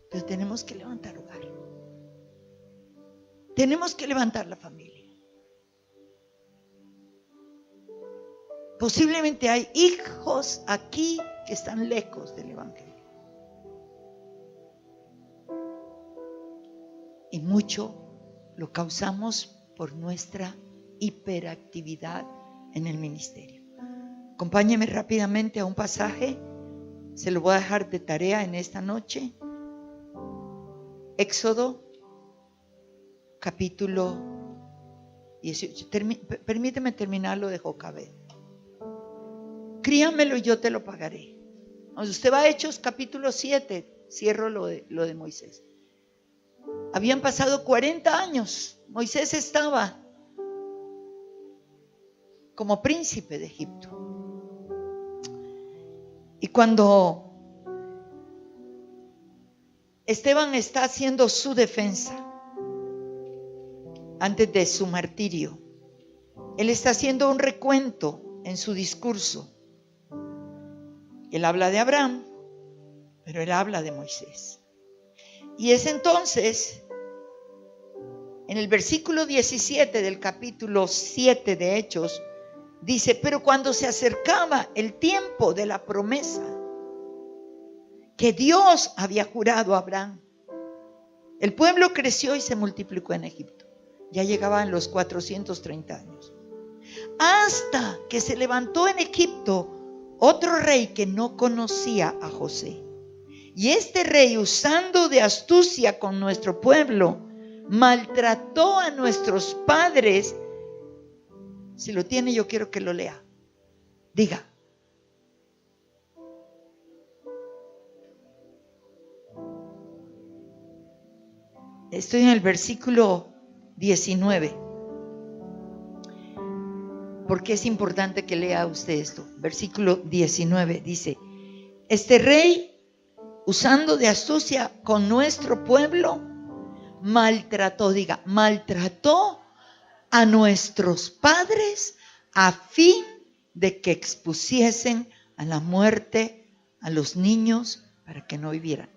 pero tenemos que levantar hogar. Tenemos que levantar la familia. Posiblemente hay hijos aquí que están lejos del evangelio. Y mucho lo causamos por nuestra hiperactividad en el ministerio. Acompáñeme rápidamente a un pasaje. Se lo voy a dejar de tarea en esta noche. Éxodo, capítulo 18. Permíteme terminarlo de Jocabed. Críamelo y yo te lo pagaré. Cuando usted va a Hechos, capítulo 7, cierro lo de Moisés. Habían pasado 40 años. Moisés estaba como príncipe de Egipto. Y cuando Esteban está haciendo su defensa antes de su martirio, él está haciendo un recuento en su discurso. Él habla de Abraham, pero él habla de Moisés. Y es entonces, en el versículo 17 del capítulo 7 de Hechos, dice, pero cuando se acercaba el tiempo de la promesa que Dios había jurado a Abraham, el pueblo creció y se multiplicó en Egipto. Ya llegaban los 430 años. Hasta que se levantó en Egipto otro rey que no conocía a José. Y este rey, usando de astucia con nuestro pueblo, maltrató a nuestros padres. Si lo tiene, yo quiero que lo lea. Diga. Estoy en el versículo 19. Porque es importante que lea usted esto. Versículo 19 dice: este rey, usando de astucia con nuestro pueblo, maltrató, diga, maltrató a nuestros padres a fin de que expusiesen a la muerte a los niños para que no vivieran.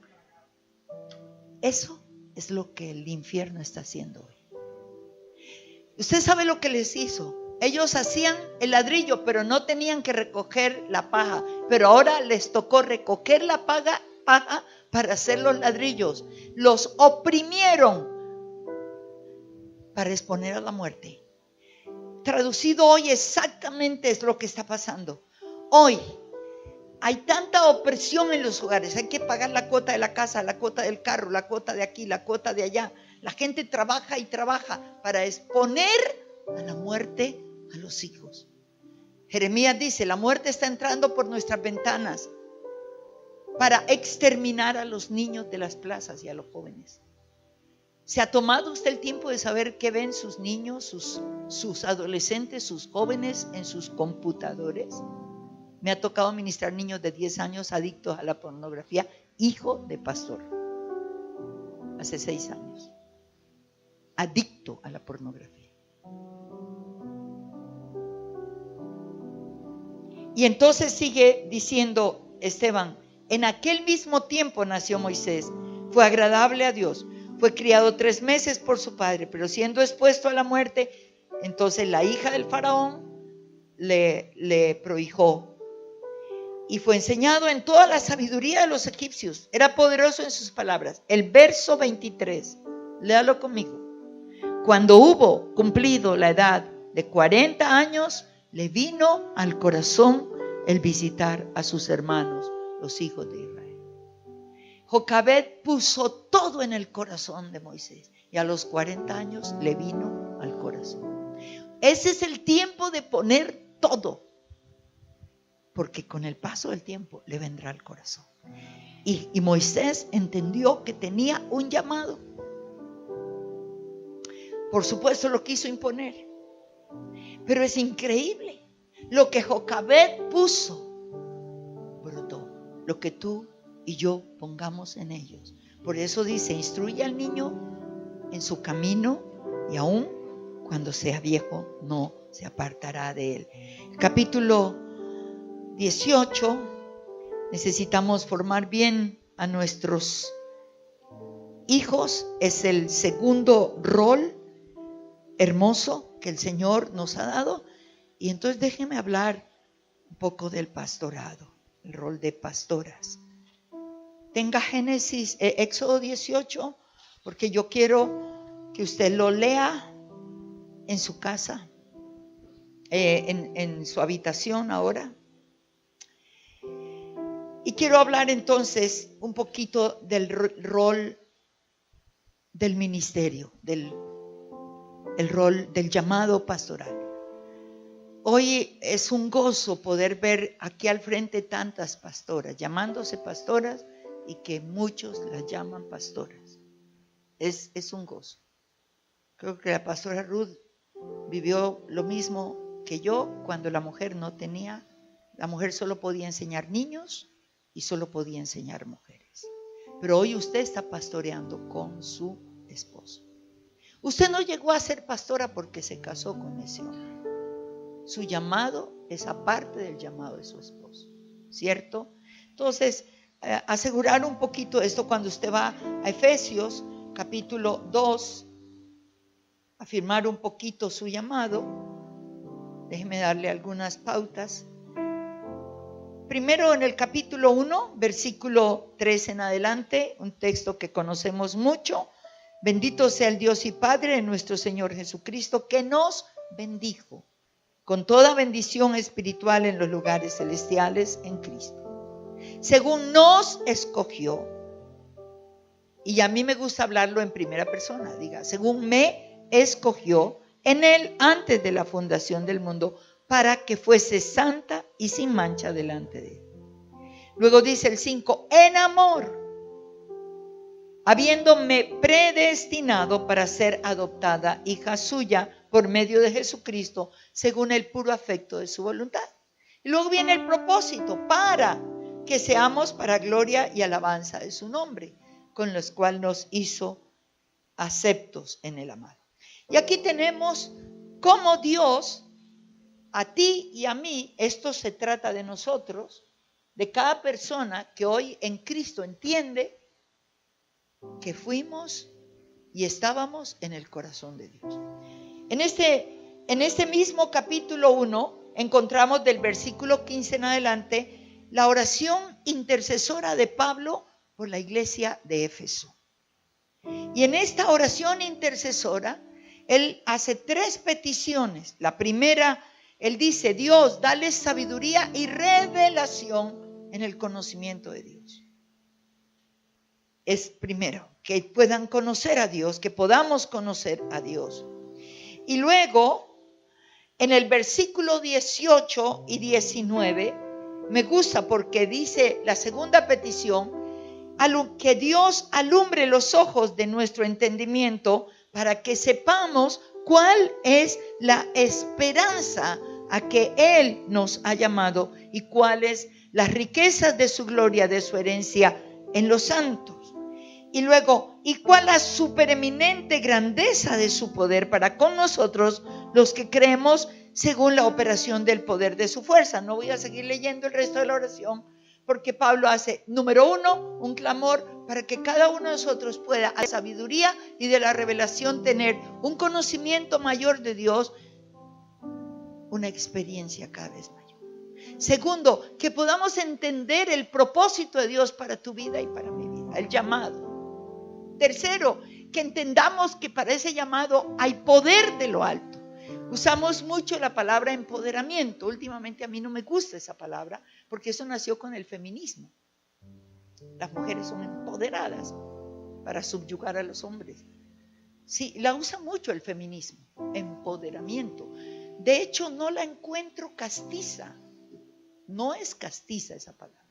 Eso es lo que el infierno está haciendo hoy. Usted sabe lo que les hizo. Ellos hacían el ladrillo, pero no tenían que recoger la paja. Pero ahora les tocó recoger la paja para hacer los ladrillos. Los oprimieron para exponer a la muerte. Traducido hoy exactamente es lo que está pasando. Hoy hay tanta opresión en los hogares. Hay que pagar la cuota de la casa, la cuota del carro, la cuota de aquí, la cuota de allá. La gente trabaja y trabaja para exponer a la muerte a los hijos. Jeremías dice: la muerte está entrando por nuestras ventanas para exterminar a los niños de las plazas y a los jóvenes. ¿Se ha tomado usted el tiempo de saber qué ven sus niños, sus adolescentes, sus jóvenes en sus computadores? Me ha tocado ministrar niños de 10 años adictos a la pornografía, hijo de pastor, hace 6 años, adicto a la pornografía. Y entonces sigue diciendo Esteban: en aquel mismo tiempo nació Moisés, fue agradable a Dios, fue criado 3 meses por su padre, pero siendo expuesto a la muerte, entonces la hija del faraón le prohijó. y fue enseñado en toda la sabiduría de los egipcios. Era poderoso en sus palabras. El verso 23, léalo conmigo. Cuando hubo cumplido la edad de 40 años, le vino al corazón el visitar a sus hermanos, los hijos de Israel. Jocabed puso todo en el corazón de Moisés y a los 40 años le vino al corazón. Ese es el tiempo de poner todo, porque con el paso del tiempo le vendrá al corazón. Y Moisés entendió que tenía un llamado. Por supuesto lo quiso imponer, pero es increíble. Lo que Jocabed puso, brotó. Lo que tú y yo pongamos en ellos. Por eso dice, instruye al niño en su camino y aún cuando sea viejo no se apartará de él. Capítulo 18, necesitamos formar bien a nuestros hijos. Es el segundo rol hermoso que el Señor nos ha dado. Y entonces déjenme hablar un poco del pastorado, el rol de pastoras. Tenga Éxodo 18, porque yo quiero que usted lo lea en su casa, en su habitación ahora. Y quiero hablar entonces un poquito del rol del ministerio, el rol del llamado pastoral. Hoy es un gozo poder ver aquí al frente tantas pastoras, llamándose pastoras y que muchos las llaman pastoras. Es un gozo. Creo que la pastora Ruth vivió lo mismo que yo cuando la mujer solo podía enseñar niños y solo podía enseñar mujeres. Pero hoy usted está pastoreando con su esposo. Usted no llegó a ser pastora porque se casó con ese hombre. Su llamado es aparte del llamado de su esposo, ¿cierto? Entonces, asegurar un poquito esto cuando usted va a Efesios capítulo 2, afirmar un poquito su llamado. Déjeme darle algunas pautas. Primero en el capítulo 1, versículo 3 en adelante, un texto que conocemos mucho. Bendito sea el Dios y Padre de nuestro Señor Jesucristo, que nos bendijo con toda bendición espiritual en los lugares celestiales en Cristo, según nos escogió. Y a mí me gusta hablarlo en primera persona, diga, según me escogió en él antes de la fundación del mundo, para que fuese santa y sin mancha delante de él. Luego dice el 5, en amor, habiéndome predestinado para ser adoptada hija suya por medio de Jesucristo, según el puro afecto de su voluntad. Y luego viene el propósito, para que seamos para gloria y alabanza de su nombre, con los cuales nos hizo aceptos en el amado. Y aquí tenemos cómo Dios, a ti y a mí, esto se trata de nosotros, de cada persona que hoy en Cristo entiende que fuimos y estábamos en el corazón de Dios. En este mismo capítulo 1 encontramos del versículo 15 en adelante la oración intercesora de Pablo por la iglesia de Éfeso. Y en esta oración intercesora, él hace 3 peticiones. La primera, él dice, Dios, dale sabiduría y revelación en el conocimiento de Dios. Es primero, que puedan conocer a Dios, que podamos conocer a Dios. Y luego, en el versículo 18 y 19, me gusta porque dice la segunda petición, que Dios alumbre los ojos de nuestro entendimiento para que sepamos cuál es la esperanza a que Él nos ha llamado y cuáles las riquezas de su gloria, de su herencia en los santos. Y luego, ¿y cuál la supereminente grandeza de su poder para con nosotros, los que creemos según la operación del poder de su fuerza? No voy a seguir leyendo el resto de la oración, porque Pablo hace, número 1, un clamor para que cada uno de nosotros pueda, a la sabiduría y de la revelación, tener un conocimiento mayor de Dios, una experiencia cada vez mayor. Segundo, que podamos entender el propósito de Dios para tu vida y para mi vida, el llamado. Tercero, que entendamos que para ese llamado hay poder de lo alto. Usamos mucho la palabra empoderamiento. Últimamente a mí no me gusta esa palabra porque eso nació con el feminismo. Las mujeres son empoderadas para subyugar a los hombres. Sí, la usa mucho el feminismo, empoderamiento. De hecho, no la encuentro castiza. No es castiza esa palabra.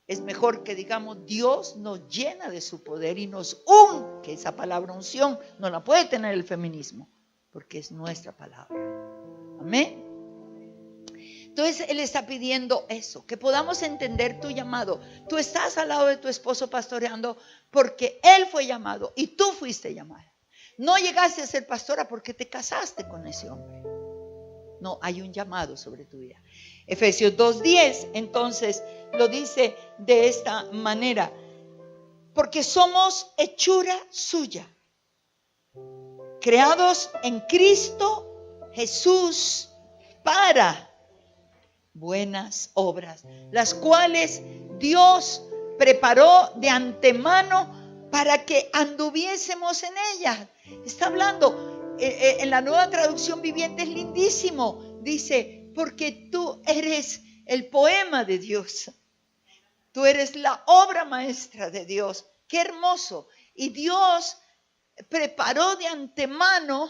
Es mejor que digamos, Dios nos llena de su poder y nos que esa palabra unción no la puede tener el feminismo, porque es nuestra palabra. Amén. Entonces Él está pidiendo eso, que podamos entender tu llamado. Tú estás al lado de tu esposo pastoreando porque Él fue llamado y tú fuiste llamada. No llegaste a ser pastora porque te casaste con ese hombre. No, hay un llamado sobre tu vida. Efesios 2:10, entonces, lo dice de esta manera. Porque somos hechura suya, creados en Cristo Jesús para buenas obras, las cuales Dios preparó de antemano para que anduviésemos en ellas. Está hablando, en la Nueva Traducción Viviente es lindísimo. Dice, porque tú eres el poema de Dios. Tú eres la obra maestra de Dios. ¡Qué hermoso! Y Dios preparó de antemano,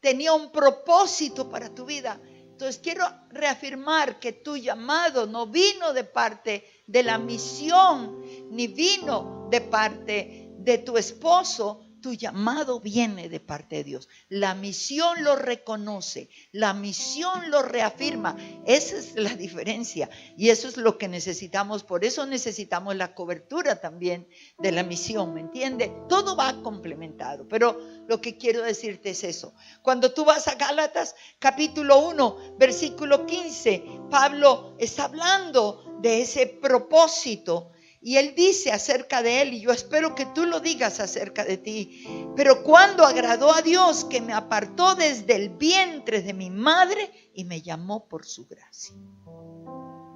tenía un propósito para tu vida. Entonces quiero reafirmar que tu llamado no vino de parte de la misión, ni vino de parte de tu esposo. Tu llamado viene de parte de Dios. La misión lo reconoce, la misión lo reafirma. Esa es la diferencia y eso es lo que necesitamos. Por eso necesitamos la cobertura también de la misión, ¿me entiende? Todo va complementado, pero lo que quiero decirte es eso. Cuando tú vas a Gálatas capítulo 1, versículo 15, Pablo está hablando de ese propósito. Y él dice acerca de él, y yo espero que tú lo digas acerca de ti. Pero cuando agradó a Dios, que me apartó desde el vientre de mi madre y me llamó por su gracia.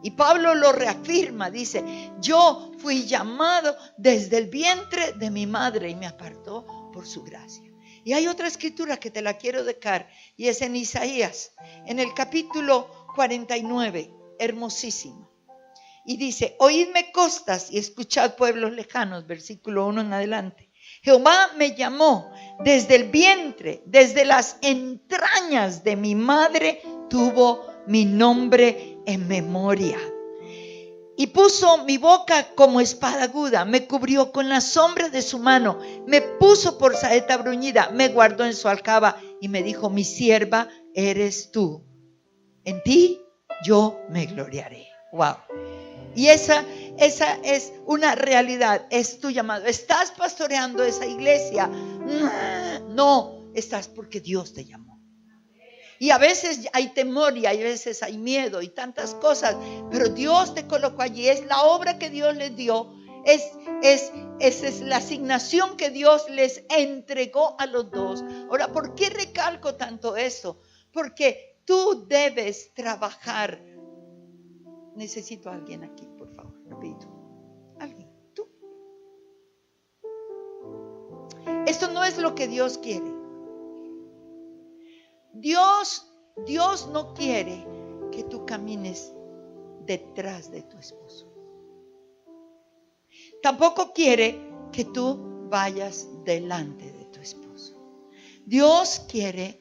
Y Pablo lo reafirma, dice, yo fui llamado desde el vientre de mi madre y me apartó por su gracia. Y hay otra escritura que te la quiero dejar, y es en Isaías, en el capítulo 49, hermosísima. Y dice, oídme costas y escuchad pueblos lejanos, versículo 1 en adelante. Jehová me llamó desde el vientre, desde las entrañas de mi madre, tuvo mi nombre en memoria. Y puso mi boca como espada aguda, me cubrió con la sombra de su mano, me puso por saeta bruñida, me guardó en su aljaba y me dijo, mi sierva eres tú. En ti yo me gloriaré. Wow. Y esa es una realidad, es tu llamado. ¿Estás pastoreando esa iglesia? No, estás porque Dios te llamó. Y a veces hay temor y a veces hay miedo y tantas cosas, pero Dios te colocó allí. Es la obra que Dios les dio. Esa es la asignación que Dios les entregó a los dos. Ahora, ¿por qué recalco tanto eso? Porque tú debes trabajar. Necesito a alguien aquí, por favor, rapidito. Alguien, tú. Esto no es lo que Dios quiere. Dios no quiere que tú camines detrás de tu esposo. Tampoco quiere que tú vayas delante de tu esposo. Dios quiere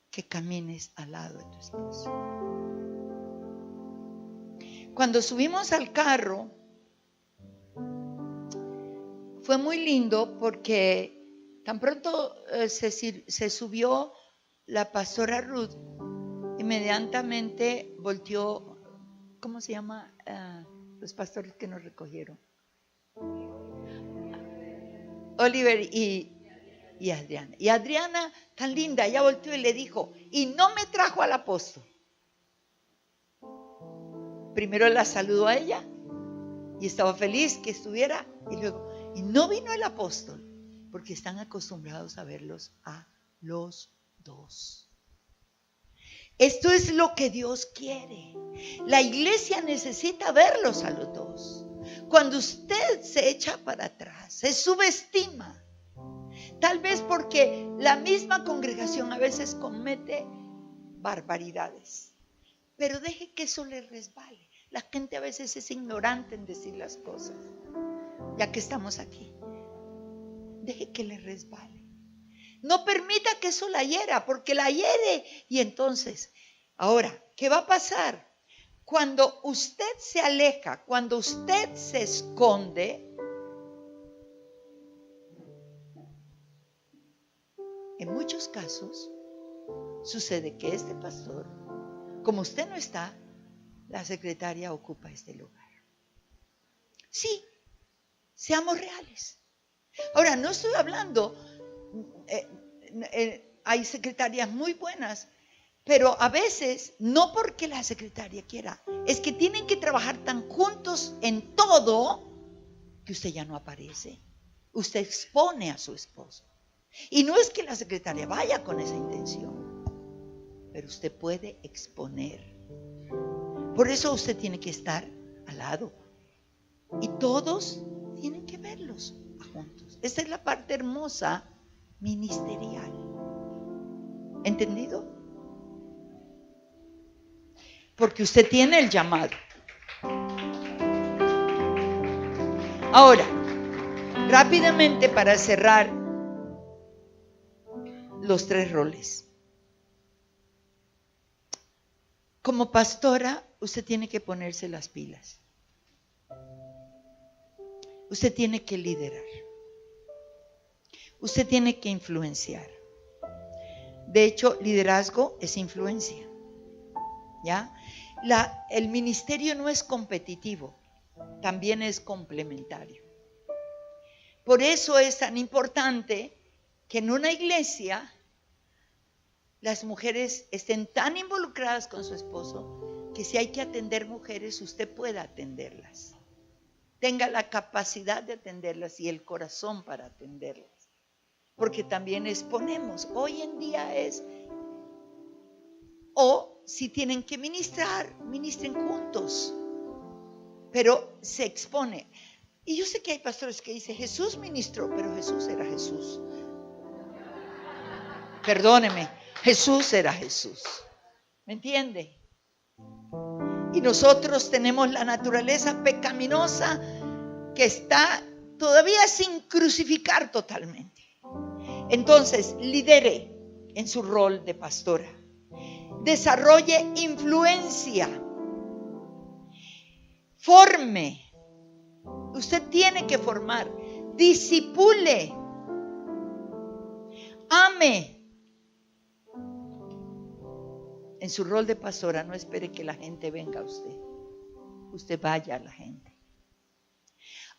que camines al lado de tu esposo. Cuando subimos al carro, fue muy lindo porque tan pronto se subió la pastora Ruth, inmediatamente volteó, ¿cómo se llama? Los pastores que nos recogieron. Oliver y Adriana. Y Adriana, tan linda, ella volteó y le dijo, y no me trajo al apóstol. Primero la saludó a ella y estaba feliz que estuviera y luego, y no vino el apóstol porque están acostumbrados a verlos a los dos. Esto es lo que Dios quiere. La iglesia necesita verlos a los dos. Cuando usted se echa para atrás, se subestima, tal vez porque la misma congregación a veces comete barbaridades, pero deje que eso le resbale. La gente a veces es ignorante en decir las cosas. Ya que estamos aquí, deje que le resbale. No permita que eso la hiera, porque la hiere. Y entonces, ahora, ¿qué va a pasar? Cuando usted se aleja, cuando usted se esconde, en muchos casos sucede que este pastor, como usted no está, la secretaria ocupa este lugar. Sí, seamos reales. Ahora, no estoy hablando, hay secretarias muy buenas, pero a veces, no porque la secretaria quiera, es que tienen que trabajar tan juntos en todo que usted ya no aparece. Usted expone a su esposo. Y no es que la secretaria vaya con esa intención, pero usted puede exponer. Por eso usted tiene que estar al lado. Y todos tienen que verlos juntos. Esta es la parte hermosa ministerial. ¿Entendido? Porque usted tiene el llamado. Ahora, rápidamente para cerrar los 3 roles. Como pastora, usted tiene que ponerse las pilas. Usted tiene que liderar. Usted tiene que influenciar. De hecho, liderazgo es influencia. ¿Ya? El ministerio no es competitivo, también es complementario. Por eso es tan importante que en una iglesia las mujeres estén tan involucradas con su esposo que si hay que atender mujeres, usted pueda atenderlas. Tenga la capacidad de atenderlas y el corazón para atenderlas. Porque también exponemos. Hoy en día es, o si tienen que ministrar, ministren juntos. Pero se expone. Y yo sé que hay pastores que dicen, Jesús ministró, pero Jesús era Jesús. Perdóneme, Jesús era Jesús. ¿Me entiende? Y nosotros tenemos la naturaleza pecaminosa que está todavía sin crucificar totalmente. Entonces, lidere en su rol de pastora. Desarrolle influencia. Forme. Usted tiene que formar. Discipule. Ame. En su rol de pastora, no espere que la gente venga a usted. Usted vaya a la gente.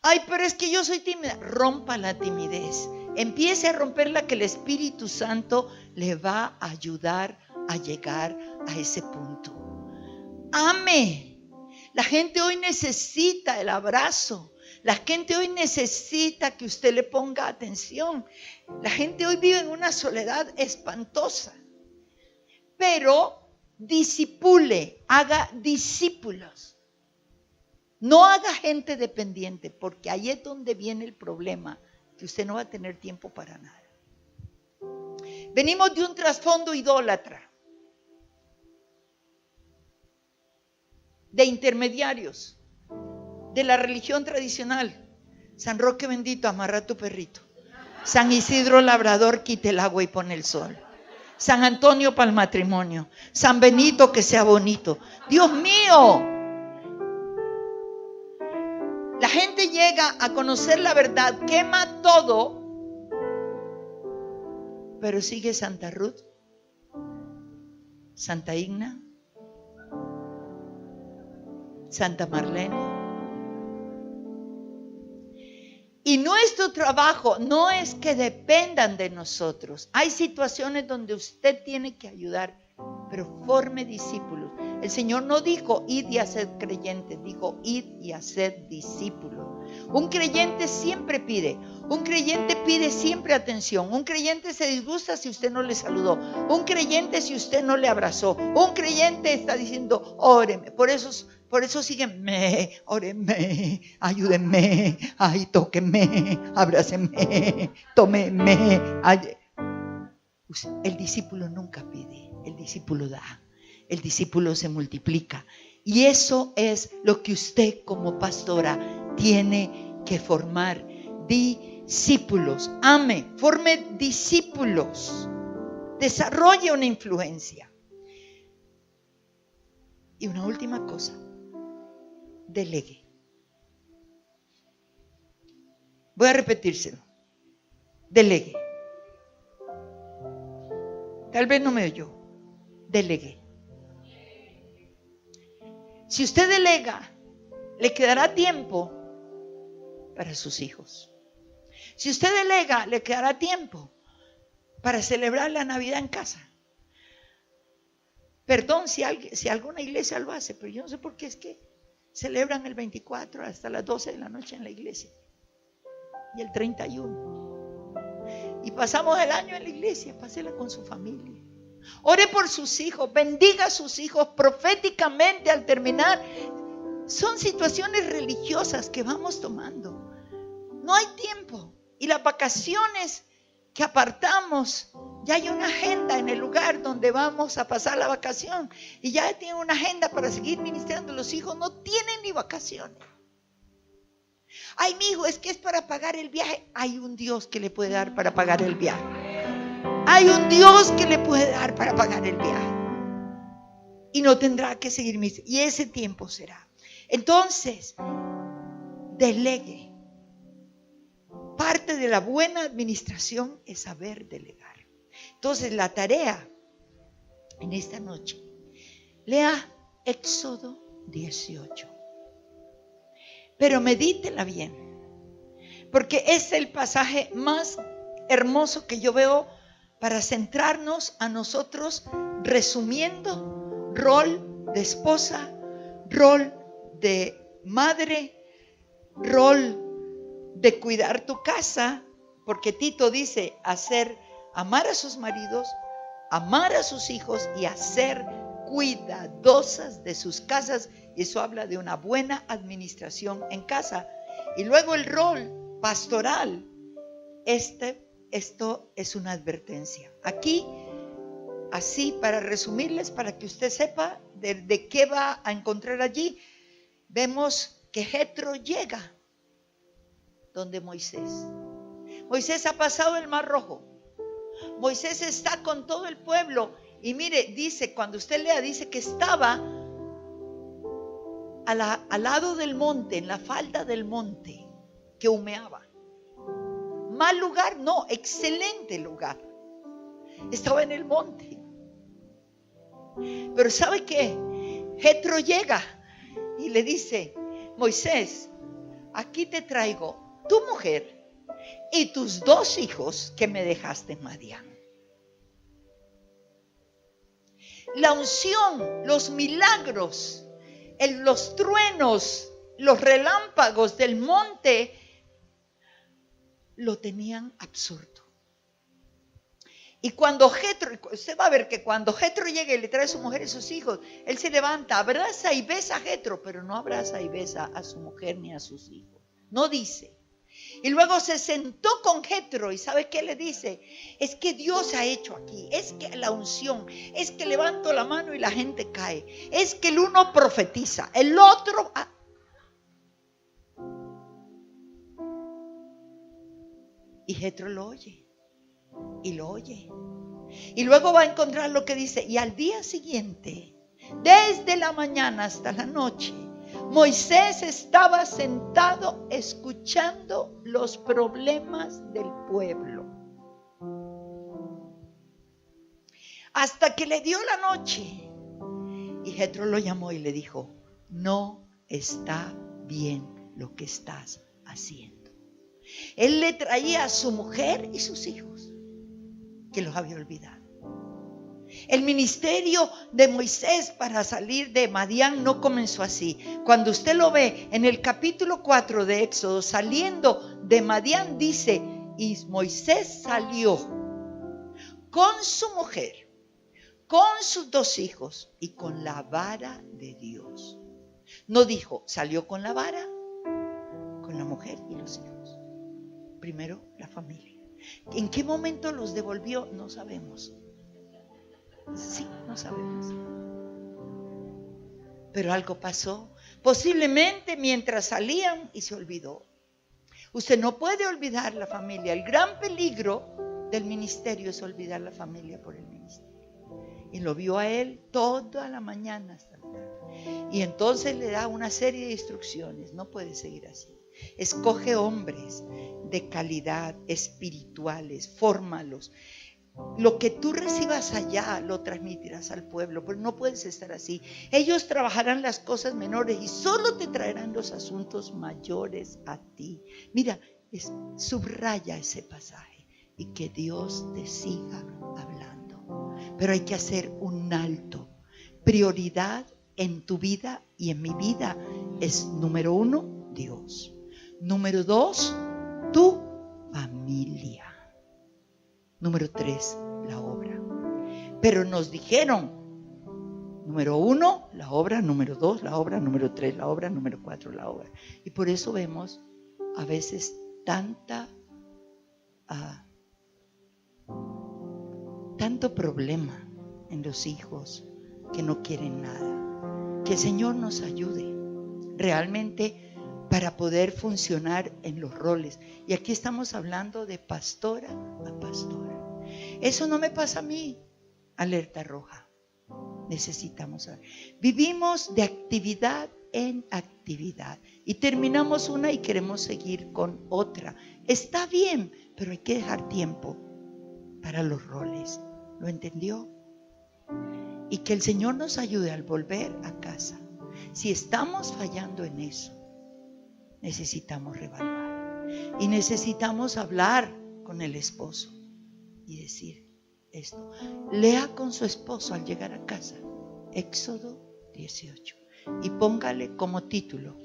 Ay, pero es que yo soy tímida. Rompa la timidez. Empiece a romperla, que el Espíritu Santo le va a ayudar a llegar a ese punto. Ame. La gente hoy necesita el abrazo. La gente hoy necesita que usted le ponga atención. La gente hoy vive en una soledad espantosa. Pero discipule, haga discípulos. No haga gente dependiente, porque ahí es donde viene el problema, que usted no va a tener tiempo para nada. Venimos de un trasfondo idólatra, de intermediarios, de la religión tradicional. San Roque bendito, amarra tu perrito. San Isidro Labrador, quite el agua y pone el sol. San Antonio para el matrimonio. San Benito, que sea bonito. Dios mío. La gente llega a conocer la verdad, quema todo, pero sigue Santa Ruth, Santa Igna, Santa Marlene. Y nuestro trabajo no es que dependan de nosotros. Hay situaciones donde usted tiene que ayudar, pero forme discípulos. El Señor no dijo id y haced creyentes, dijo id y haced discípulos. Un creyente siempre pide, un creyente pide siempre atención, un creyente se disgusta si usted no le saludó, un creyente si usted no le abrazó, un creyente está diciendo óreme, por eso sígueme, óreme, ayúdenme, ay, tóquenme, abrácenme, tómenme. El discípulo nunca pide, el discípulo da, el discípulo se multiplica. Y eso es lo que usted como pastora tiene que formar. Discípulos. Ame, forme discípulos. Desarrolle una influencia. Y una última cosa. Delegue. Voy a repetírselo. Delegue. Tal vez no me oyó. Delegue. Si usted delega, le quedará tiempo para sus hijos. Si usted delega, le quedará tiempo para celebrar la Navidad en casa. Perdón si alguna iglesia lo hace, pero yo no sé por qué es que celebran el 24 hasta las 12 de la noche en la iglesia. Y el 31. Y pasamos el año en la iglesia, pásela con su familia. Ore por sus hijos, bendiga a sus hijos proféticamente al terminar. Son situaciones religiosas que vamos tomando. No hay tiempo. Y las vacaciones que apartamos, ya hay una agenda en el lugar donde vamos a pasar la vacación. Y ya tienen una agenda para seguir ministrando. Los hijos no tienen ni vacaciones. Ay, mi hijo, es que es para pagar el viaje. Hay un Dios que le puede dar para pagar el viaje. Hay un Dios que le puede dar para pagar el viaje. Y no tendrá que seguir y ese tiempo será. Entonces, delegue. Parte de la buena administración es saber delegar. Entonces, la tarea en esta noche, lea Éxodo 18. Pero medítela bien, porque es el pasaje más hermoso que yo veo para centrarnos a nosotros, resumiendo rol de esposa, rol de madre, rol de cuidar tu casa, porque Tito dice amar a sus maridos, amar a sus hijos y ser cuidadosas de sus casas. Y eso habla de una buena administración en casa. Y luego el rol pastoral. Esto es una advertencia. Aquí, así para resumirles, para que usted sepa de qué va a encontrar allí, vemos que Jetro llega donde Moisés. Moisés ha pasado el Mar Rojo. Moisés está con todo el pueblo. Y mire, dice, cuando usted lea, dice que estaba al lado del monte, en la falda del monte, que humeaba. Mal lugar, no, excelente lugar. Estaba en el monte. Pero ¿sabe qué? Jetro llega y le dice, Moisés, aquí te traigo tu mujer y tus 2 hijos que me dejaste en Madián. La unción, los milagros, los truenos, los relámpagos del monte lo tenían absorto. Y cuando Jetro, usted va a ver que cuando Jetro llega y le trae a su mujer y sus hijos, él se levanta, abraza y besa a Jetro, pero no abraza y besa a su mujer ni a sus hijos. No dice. Y luego se sentó con Jetro y ¿sabe qué le dice? Es que Dios ha hecho aquí, es que la unción, es que levanto la mano y la gente cae, es que el uno profetiza, el otro... Y Jetro lo oye, y lo oye. Y luego va a encontrar lo que dice, y al día siguiente, desde la mañana hasta la noche, Moisés estaba sentado escuchando los problemas del pueblo. Hasta que le dio la noche. Y Jetro lo llamó y le dijo, no está bien lo que estás haciendo. Él le traía a su mujer y sus hijos, que los había olvidado. El ministerio de Moisés para salir de Madián no comenzó así. Cuando usted lo ve en el capítulo 4 de Éxodo, saliendo de Madián, dice, y Moisés salió con su mujer, con sus 2 hijos y con la vara de Dios. No dijo, salió con la vara, con la mujer y los hijos. Primero la familia. ¿En qué momento los devolvió? No sabemos. Sí, no sabemos. Pero algo pasó. Posiblemente mientras salían y se olvidó. Usted no puede olvidar la familia. El gran peligro del ministerio es olvidar la familia por el ministerio. Y lo vio a él toda la mañana hasta la tarde. Y entonces le da una serie de instrucciones. No puede seguir así. Escoge hombres de calidad, espirituales, fórmalos. Lo que tú recibas allá lo transmitirás al pueblo, pero no puedes estar así. Ellos trabajarán las cosas menores y solo te traerán los asuntos mayores a ti. Mira, subraya ese pasaje y que Dios te siga hablando. Pero hay que hacer un alto. Prioridad en tu vida y en mi vida es, número 1, Dios. Número 2, tu familia. Número 3, la obra. Pero nos dijeron, número 1, la obra, número 2, la obra, número 3, la obra, número 4, la obra. Y por eso vemos a veces tanto problema en los hijos que no quieren nada. Que el Señor nos ayude realmente para poder funcionar en los roles. Y aquí estamos hablando de pastora a pastora. Eso no me pasa a mí. Alerta roja. Necesitamos saber. Vivimos de actividad en actividad y terminamos una y queremos seguir con otra. Está bien, pero hay que dejar tiempo para los roles. ¿Lo entendió? Y que el Señor nos ayude al volver a casa. Si estamos fallando en eso, necesitamos revaluar y necesitamos hablar con el esposo y decir esto. Lea con su esposo al llegar a casa Éxodo 18 y póngale como título: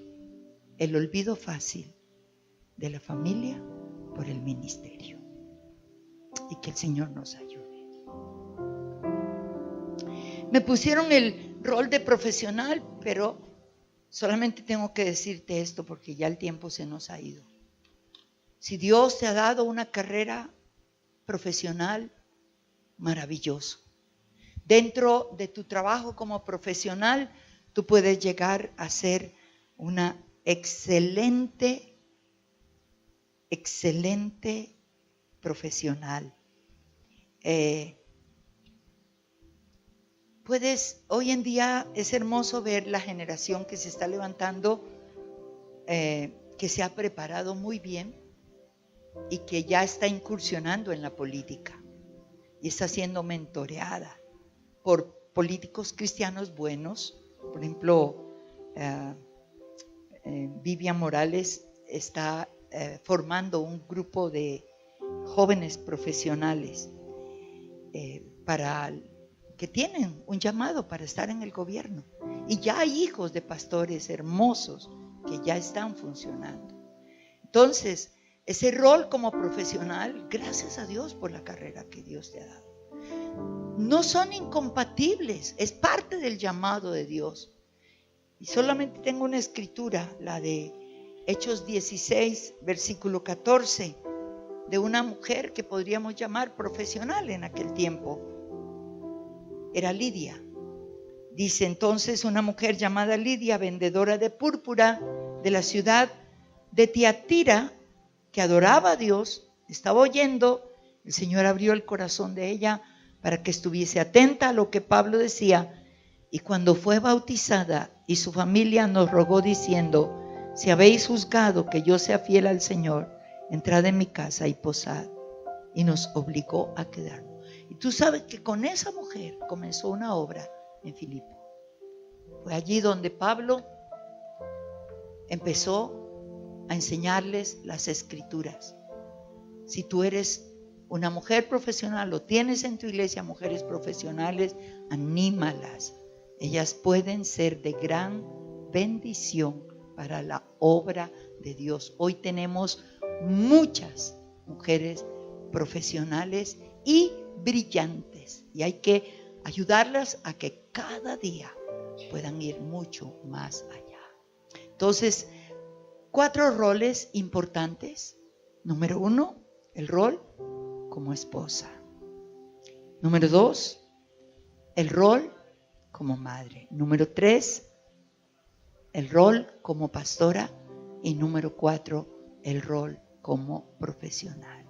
el olvido fácil de la familia por el ministerio. Y que el Señor nos ayude. Me pusieron el rol de profesional, pero solamente tengo que decirte esto porque ya el tiempo se nos ha ido. Si Dios te ha dado una carrera profesional, maravilloso. Dentro de tu trabajo como profesional, tú puedes llegar a ser una excelente profesional. Hoy en día es hermoso ver la generación que se está levantando, que se ha preparado muy bien y que ya está incursionando en la política y está siendo mentoreada por políticos cristianos buenos. Por ejemplo, Vivian Morales está formando un grupo de jóvenes profesionales que tienen un llamado para estar en el gobierno. Y ya hay hijos de pastores hermosos que ya están funcionando. Entonces, ese rol como profesional, gracias a Dios por la carrera que Dios te ha dado. No son incompatibles, es parte del llamado de Dios. Y solamente tengo una escritura, la de Hechos 16, versículo 14, de una mujer que podríamos llamar profesional en aquel tiempo. Era Lidia. Dice entonces una mujer llamada Lidia, vendedora de púrpura de la ciudad de Tiatira, que adoraba a Dios, estaba oyendo. El Señor abrió el corazón de ella para que estuviese atenta a lo que Pablo decía. Y cuando fue bautizada y su familia nos rogó diciendo: si habéis juzgado que yo sea fiel al Señor, entrad en mi casa y posad. Y nos obligó a quedarnos. Y tú sabes que con esa mujer comenzó una obra en Filipo. Fue allí donde Pablo empezó a enseñarles las escrituras. Si tú eres una mujer profesional, o tienes en tu iglesia mujeres profesionales, anímalas. Ellas pueden ser de gran bendición para la obra de Dios. Hoy tenemos muchas mujeres profesionales y brillantes, y hay que ayudarlas a que cada día puedan ir mucho más allá. Entonces, 4 roles importantes. Número 1, el rol como esposa. Número 2, el rol como madre. Número 3, el rol como pastora. Y número 4, el rol como profesional.